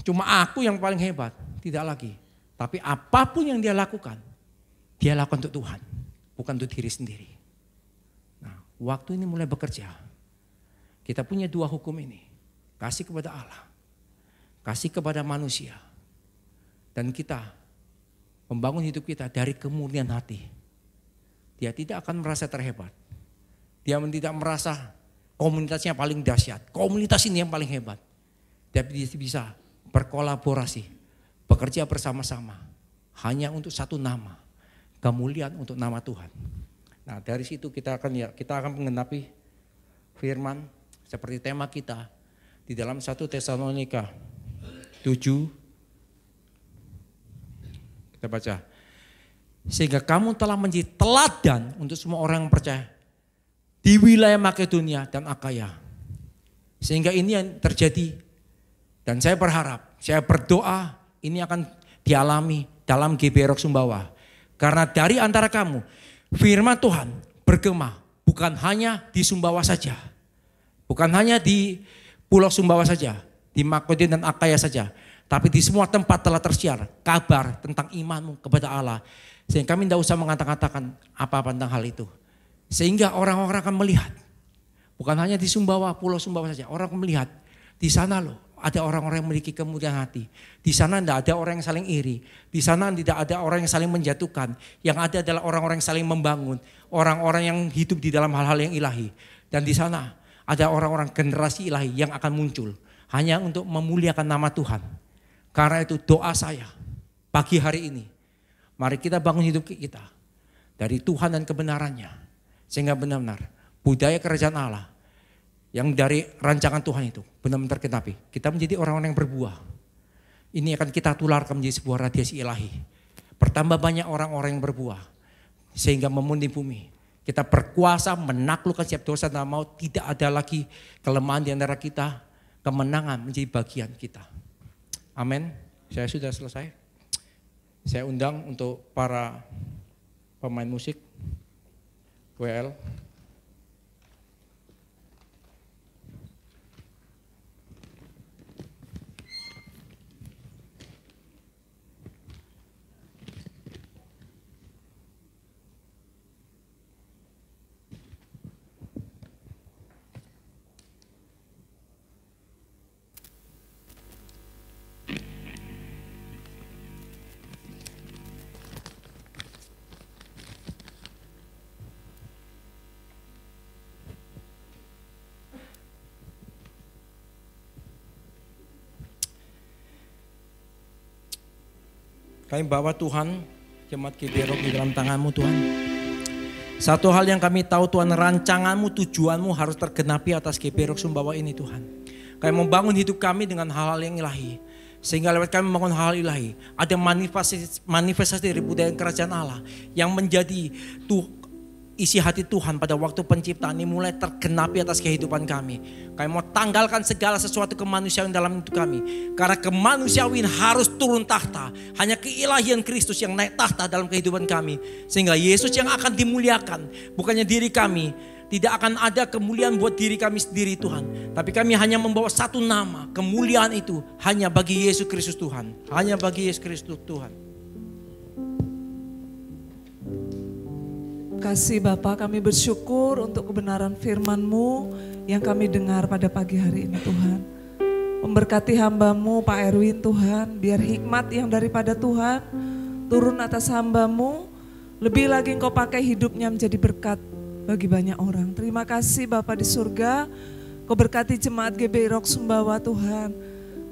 Cuma aku yang paling hebat. Tidak lagi. Tapi apapun yang dia lakukan untuk Tuhan. Bukan untuk diri sendiri. Nah, waktu ini mulai bekerja. Kita punya dua hukum ini. Kasih kepada Allah. Kasih kepada manusia. Dan kita membangun hidup kita dari kemurnian hati. dia tidak akan merasa terhebat. Dia tidak merasa komunitasnya paling dahsyat. Komunitas ini yang paling hebat. Tapi dia bisa berkolaborasi, bekerja bersama-sama. Hanya untuk satu nama, kemuliaan untuk nama Tuhan. Nah dari situ kita akan menggenapi firman seperti tema kita di dalam 1 Tesalonika 7. Kita baca. Sehingga kamu telah menjadi teladan untuk semua orang yang percaya di wilayah Makedonia dan Akaya. Sehingga ini yang terjadi. Dan saya berharap, saya berdoa ini akan dialami dalam GBI Rock Sumbawa. Karena dari antara kamu firman Tuhan bergema bukan hanya di Sumbawa saja. Bukan hanya di Pulau Sumbawa saja, di Makedonia dan Akaya saja. Tapi di semua tempat telah tersiar kabar tentang imanmu kepada Allah. Sehingga kami tidak usah mengatakan apa-apa tentang hal itu. Sehingga orang-orang akan melihat. Bukan hanya di Sumbawa, Pulau Sumbawa saja. Orang akan melihat. Di sana loh ada orang-orang yang memiliki kemuliaan hati. Di sana tidak ada orang yang saling iri. Di sana tidak ada orang yang saling menjatuhkan. Yang ada adalah orang-orang yang saling membangun. Orang-orang yang hidup di dalam hal-hal yang ilahi. Dan di sana ada orang-orang generasi ilahi yang akan muncul. Hanya untuk memuliakan nama Tuhan. Karena itu doa saya pagi hari ini. Mari kita bangun hidup kita dari Tuhan dan kebenarannya. Sehingga benar-benar budaya kerajaan Allah yang dari rancangan Tuhan itu benar-benar tergenapi. Kita menjadi orang-orang yang berbuah. Ini akan kita tularkan menjadi sebuah radiasi ilahi. Bertambah banyak orang-orang yang berbuah. Sehingga memenuhi bumi. Kita berkuasa menaklukkan setiap dosa dan maut. Tidak ada lagi kelemahan di antara kita. Kemenangan menjadi bagian kita. Amin. Saya sudah selesai. Saya undang untuk para pemain musik WL. Kami bawa Tuhan, jemaat GBI Rock di dalam tangan-Mu Tuhan. Satu hal yang kami tahu Tuhan, rancangan-Mu, tujuan-Mu harus tergenapi atas GBI Rock Sumbawa ini Tuhan. Kami membangun hidup kami dengan hal-hal yang ilahi. Sehingga lewat kami membangun hal-hal ilahi. Ada manifestasi dari budaya kerajaan Allah yang menjadi isi hati Tuhan pada waktu penciptaan ini mulai tergenapi atas kehidupan kami. Kami mau tanggalkan segala sesuatu kemanusiaan dalam hidup kami. Karena kemanusiaan harus turun tahta. Hanya keilahian Kristus yang naik tahta dalam kehidupan kami. Sehingga Yesus yang akan dimuliakan. Bukannya diri kami. Tidak akan ada kemuliaan buat diri kami sendiri Tuhan. Tapi kami hanya membawa satu nama. Kemuliaan itu hanya bagi Yesus Kristus Tuhan. Hanya bagi Yesus Kristus Tuhan. Kasih Bapa, kami bersyukur untuk kebenaran firman-Mu yang kami dengar pada pagi hari ini Tuhan. Memberkati hamba-Mu Pak Erwin Tuhan, biar hikmat yang daripada Tuhan turun atas hamba-Mu. Lebih lagi Engkau pakai hidupnya menjadi berkat bagi banyak orang. Terima kasih Bapa di surga, Kau berkati jemaat GBI Rock Sumbawa Tuhan.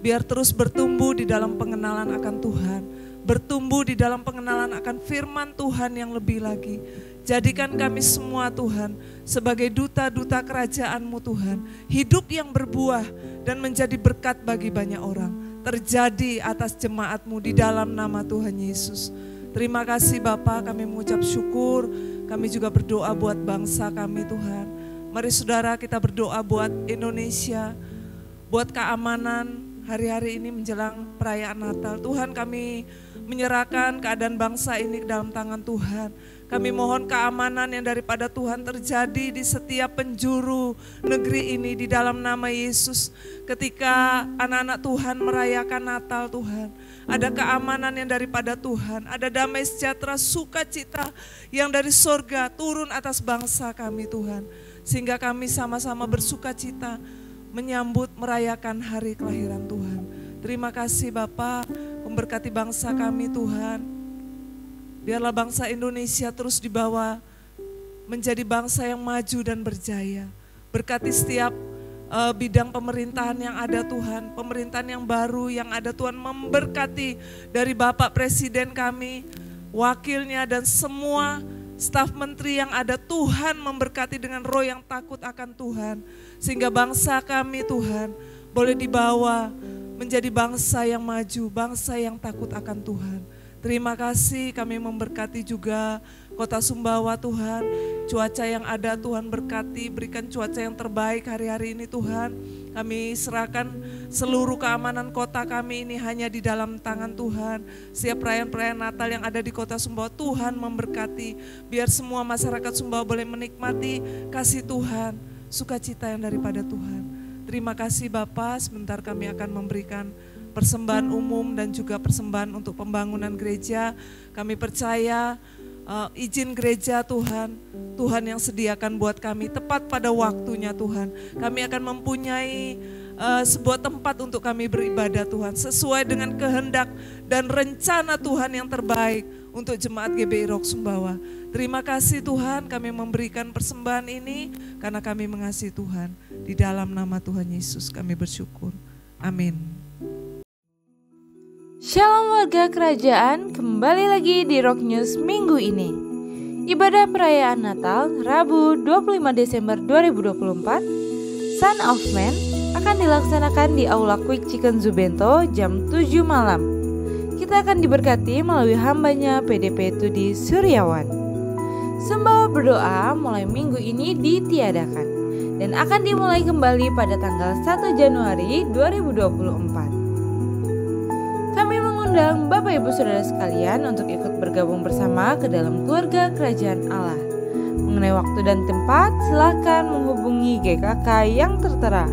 Biar terus bertumbuh di dalam pengenalan akan Tuhan. Bertumbuh di dalam pengenalan akan firman Tuhan yang lebih lagi. Jadikan kami semua Tuhan sebagai duta-duta kerajaan-Mu Tuhan. Hidup yang berbuah dan menjadi berkat bagi banyak orang. Terjadi atas jemaat-Mu di dalam nama Tuhan Yesus. Terima kasih Bapa, kami mengucap syukur. Kami juga berdoa buat bangsa kami Tuhan. Mari saudara kita berdoa buat Indonesia. Buat keamanan hari-hari ini menjelang perayaan Natal. Tuhan kami menyerahkan keadaan bangsa ini ke dalam tangan Tuhan. Kami mohon keamanan yang daripada Tuhan terjadi di setiap penjuru negeri ini di dalam nama Yesus. Ketika anak-anak Tuhan merayakan Natal Tuhan, ada keamanan yang daripada Tuhan, ada damai sejahtera, sukacita yang dari sorga turun atas bangsa kami Tuhan. Sehingga kami sama-sama bersukacita menyambut merayakan hari kelahiran Tuhan. Terima kasih Bapa, memberkati bangsa kami Tuhan. Biarlah bangsa Indonesia terus dibawa menjadi bangsa yang maju dan berjaya. Berkati setiap bidang pemerintahan yang ada Tuhan, pemerintahan yang baru yang ada Tuhan, memberkati dari Bapak Presiden kami, wakilnya dan semua staf menteri yang ada. Tuhan memberkati dengan roh yang takut akan Tuhan, sehingga bangsa kami Tuhan boleh dibawa menjadi bangsa yang maju, bangsa yang takut akan Tuhan. Terima kasih, kami memberkati juga Kota Sumbawa Tuhan, cuaca yang ada Tuhan berkati, berikan cuaca yang terbaik hari-hari ini Tuhan. Kami serahkan seluruh keamanan kota kami ini hanya di dalam tangan Tuhan. Setiap perayaan-perayaan Natal yang ada di Kota Sumbawa, Tuhan memberkati. Biar semua masyarakat Sumbawa boleh menikmati kasih Tuhan, sukacita yang daripada Tuhan. Terima kasih Bapak, sebentar kami akan memberikan persembahan umum dan juga persembahan untuk pembangunan gereja. Kami percaya izin gereja Tuhan, Tuhan yang sediakan buat kami tepat pada waktunya Tuhan. Kami akan mempunyai sebuah tempat untuk kami beribadah Tuhan, sesuai dengan kehendak dan rencana Tuhan yang terbaik untuk jemaat GBI Rock Sumbawa. Terima kasih Tuhan, kami memberikan persembahan ini karena kami mengasihi Tuhan. Di dalam nama Tuhan Yesus kami bersyukur. Amin. Shalom warga kerajaan, kembali lagi di Rock News minggu ini. Ibadah perayaan Natal Rabu 25 Desember 2024, Son of Man akan dilaksanakan di Aula Quick Chicken Zubento jam 7 malam. Kita akan diberkati melalui hambanya PDP Tudi Suryawan. Sembah berdoa mulai minggu ini ditiadakan dan akan dimulai kembali pada tanggal 1 Januari 2024. Kami mengundang Bapak Ibu Saudara sekalian untuk ikut bergabung bersama ke dalam keluarga kerajaan Allah. Mengenai waktu dan tempat, silakan menghubungi GKK yang tertera.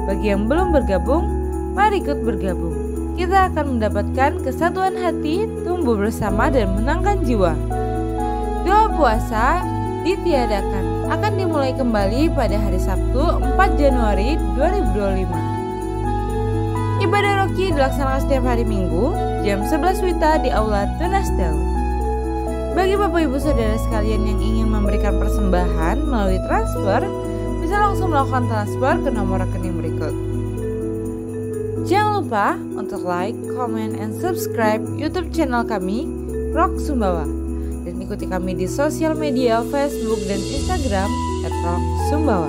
Bagi yang belum bergabung, mari ikut bergabung. Kita akan mendapatkan kesatuan hati, tumbuh bersama dan menangkan jiwa. Doa puasa ditiadakan, akan dimulai kembali pada hari Sabtu 4 Januari 2025. Ibadah Roki dilaksanakan setiap hari Minggu jam 11 WITA di Aula Tunastel. Bagi Bapak Ibu Saudara sekalian yang ingin memberikan persembahan melalui transfer, bisa langsung melakukan transfer ke nomor rekening berikut. Jangan lupa untuk like, comment, and subscribe YouTube channel kami, Rock Sumbawa. Dan ikuti kami di sosial media Facebook dan Instagram @rocksumbawa.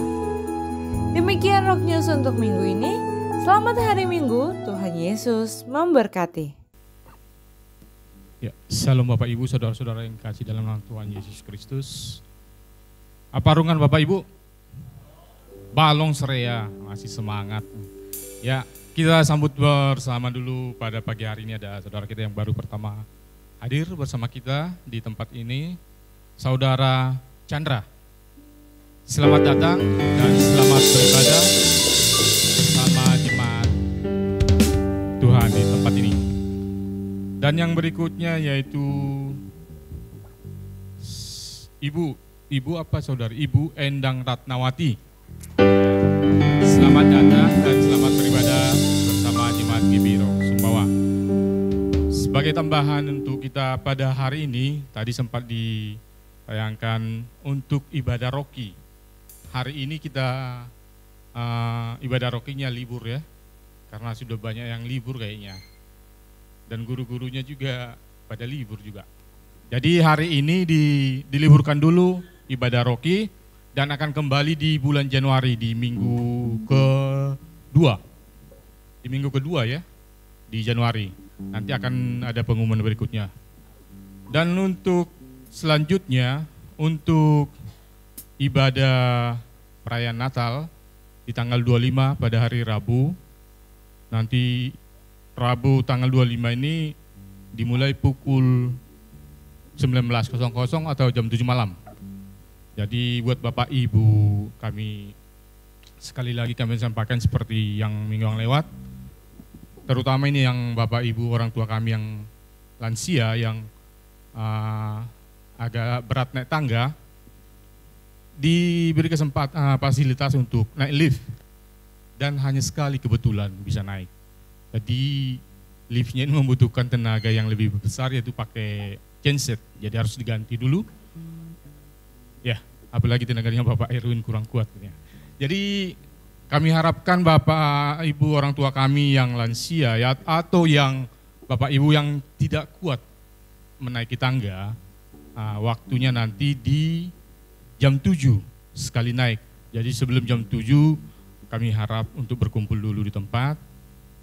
Demikian Rock News untuk minggu ini. Selamat hari Minggu, Tuhan Yesus memberkati. Ya, Shalom Bapak Ibu, saudara-saudara yang kasih dalam nama Tuhan Yesus Kristus. Apa rungan Bapak Ibu? Balong serea, masih semangat. Ya, kita sambut bersama dulu pada pagi hari ini ada saudara kita yang baru pertama hadir bersama kita di tempat ini, Saudara Chandra. Selamat datang dan selamat beribadah bersama jemaat Tuhan di tempat ini. Dan yang berikutnya yaitu Ibu apa saudara? Ibu Endang Ratnawati. Selamat datang dan selamat beribadah bersama jemaat GBI Rock Sumbawa. Sebagai tambahan untuk kita pada hari ini, tadi sempat ditayangkan untuk ibadah Roki. Hari ini kita ibadah Rokinya libur ya, karena sudah banyak yang libur kayaknya. Dan guru-gurunya juga pada libur juga. Jadi hari ini diliburkan dulu ibadah Roki dan akan kembali di bulan Januari di minggu kedua. Di minggu kedua ya, di Januari. Nanti akan ada pengumuman berikutnya. Dan untuk selanjutnya, untuk ibadah perayaan Natal di tanggal 25 pada hari Rabu. Nanti Rabu tanggal 25 ini dimulai pukul 19.00 atau jam 7 malam. Jadi buat Bapak Ibu kami sekali lagi kami sampaikan seperti yang minggu yang lewat. Terutama ini yang Bapak Ibu orang tua kami yang lansia yang agak berat naik tangga, diberi kesempatan fasilitas untuk naik lift dan hanya sekali kebetulan bisa naik. Jadi liftnya ini membutuhkan tenaga yang lebih besar yaitu pakai genset, jadi harus diganti dulu. Ya, apalagi tenaganya Bapak Erwin kurang kuat. Gitu ya. Jadi kami harapkan Bapak Ibu orang tua kami yang lansia ya, atau yang Bapak Ibu yang tidak kuat menaiki tangga, waktunya nanti di jam 7 sekali naik. Jadi sebelum jam 7 kami harap untuk berkumpul dulu di tempat,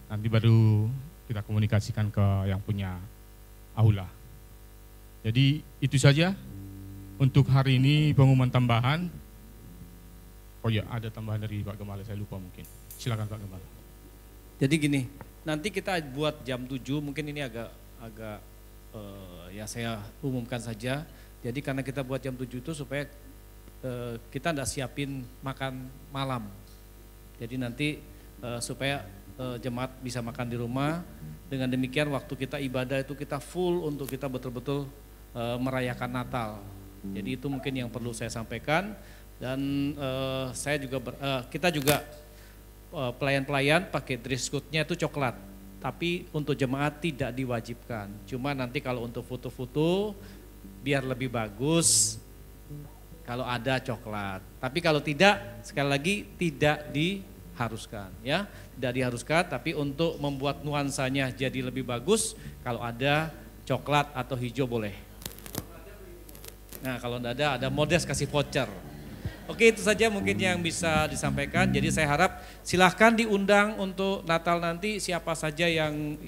nanti baru kita komunikasikan ke yang punya aula. Jadi itu saja untuk hari ini pengumuman tambahan. Oh ya, ada tambahan dari Pak Gembala, saya lupa mungkin. Silakan Pak Gembala. Jadi gini, nanti kita buat jam 7, mungkin ini agak ya saya umumkan saja. Jadi karena kita buat jam 7 itu supaya kita tidak siapin makan malam. Jadi nanti supaya jemaat bisa makan di rumah. Dengan demikian waktu kita ibadah itu kita full untuk kita betul-betul merayakan Natal. Jadi itu mungkin yang perlu saya sampaikan. Dan saya juga kita juga pelayan-pelayan pakai dress code-nya itu coklat. Tapi untuk jemaat tidak diwajibkan. Cuma nanti kalau untuk foto-foto biar lebih bagus kalau ada coklat. Tapi kalau tidak, sekali lagi tidak diharuskan ya. Tidak diharuskan, tapi untuk membuat nuansanya jadi lebih bagus kalau ada coklat atau hijau boleh. Nah, kalau tidak ada modest kasih voucher. Oke, itu saja mungkin yang bisa disampaikan. Jadi saya harap silahkan diundang untuk Natal nanti siapa saja yang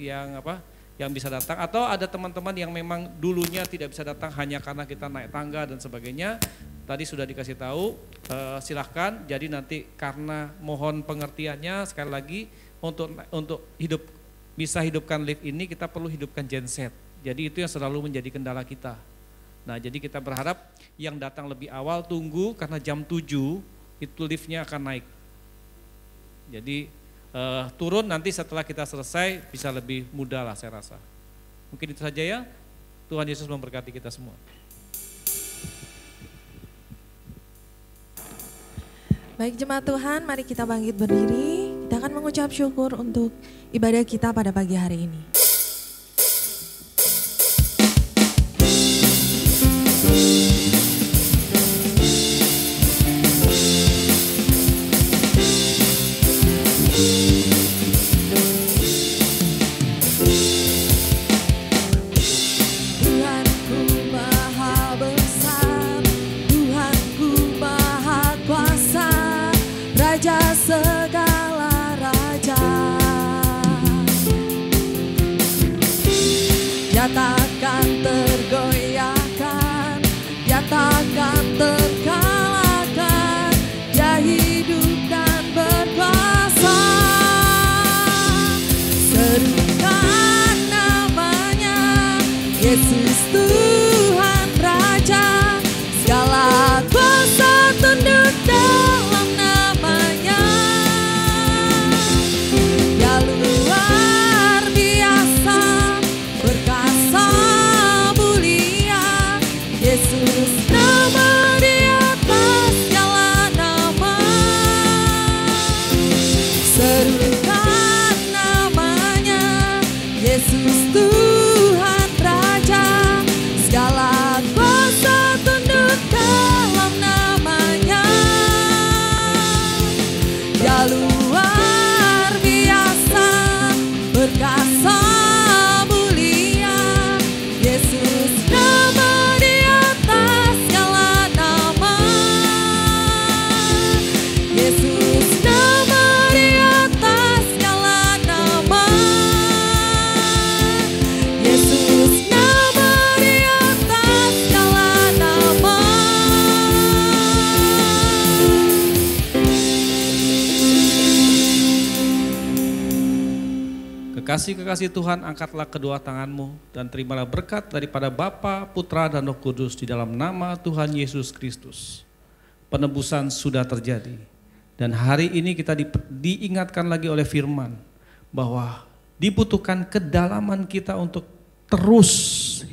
bisa datang, atau ada teman-teman yang memang dulunya tidak bisa datang hanya karena kita naik tangga dan sebagainya. Tadi sudah dikasih tahu, silahkan. Jadi nanti karena mohon pengertiannya sekali lagi untuk bisa hidupkan lift ini kita perlu hidupkan genset. Jadi itu yang selalu menjadi kendala kita. Nah, jadi kita berharap yang datang lebih awal tunggu karena jam 7 itu liftnya akan naik. Jadi turun nanti setelah kita selesai bisa lebih mudah lah saya rasa. Mungkin itu saja ya. Tuhan Yesus memberkati kita semua. Baik jemaat Tuhan, mari kita bangkit berdiri. Kita akan mengucap syukur untuk ibadah kita pada pagi hari ini. Takkan tergoyahkan, dia takkan terkalahkan, dia hidup dan berkuasa. Serukan namanya, Yesus Tuhan Raja, segala kuasa tunduk dalam namanya. Dia luar biasa, berkasa mulia, Yesus nama di atas segala nama. Serukan namanya, Yesus Tuhan Raja, segala kuasa tunduk dalam namanya. Dia luar biasa, berkasa mulia, Yesus nama di atas segala nama. Yesus nama di atas segala nama. Yesus nama di atas segala nama. Kekasih-kekasih Tuhan, angkatlah kedua tanganmu dan terimalah berkat daripada Bapa, Putra, dan Roh Kudus di dalam nama Tuhan Yesus Kristus. Penebusan sudah terjadi. Dan hari ini kita diingatkan lagi oleh firman bahwa dibutuhkan kedalaman kita untuk terus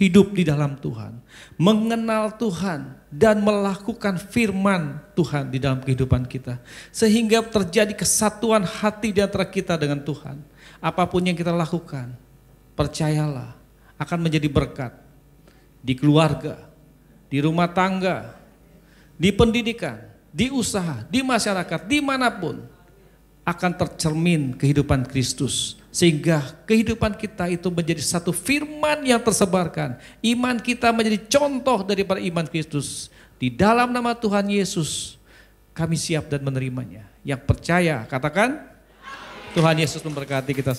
hidup di dalam Tuhan. Mengenal Tuhan dan melakukan firman Tuhan di dalam kehidupan kita. Sehingga terjadi kesatuan hati di antara kita dengan Tuhan. Apapun yang kita lakukan, percayalah akan menjadi berkat di keluarga, di rumah tangga, di pendidikan, di usaha, di masyarakat, dimanapun akan tercermin kehidupan Kristus. Sehingga kehidupan kita itu menjadi satu firman yang tersebarkan. Iman kita menjadi contoh daripada iman Kristus. Di dalam nama Tuhan Yesus kami siap dan menerimanya. Yang percaya katakan Tuhan Yesus memberkati kita.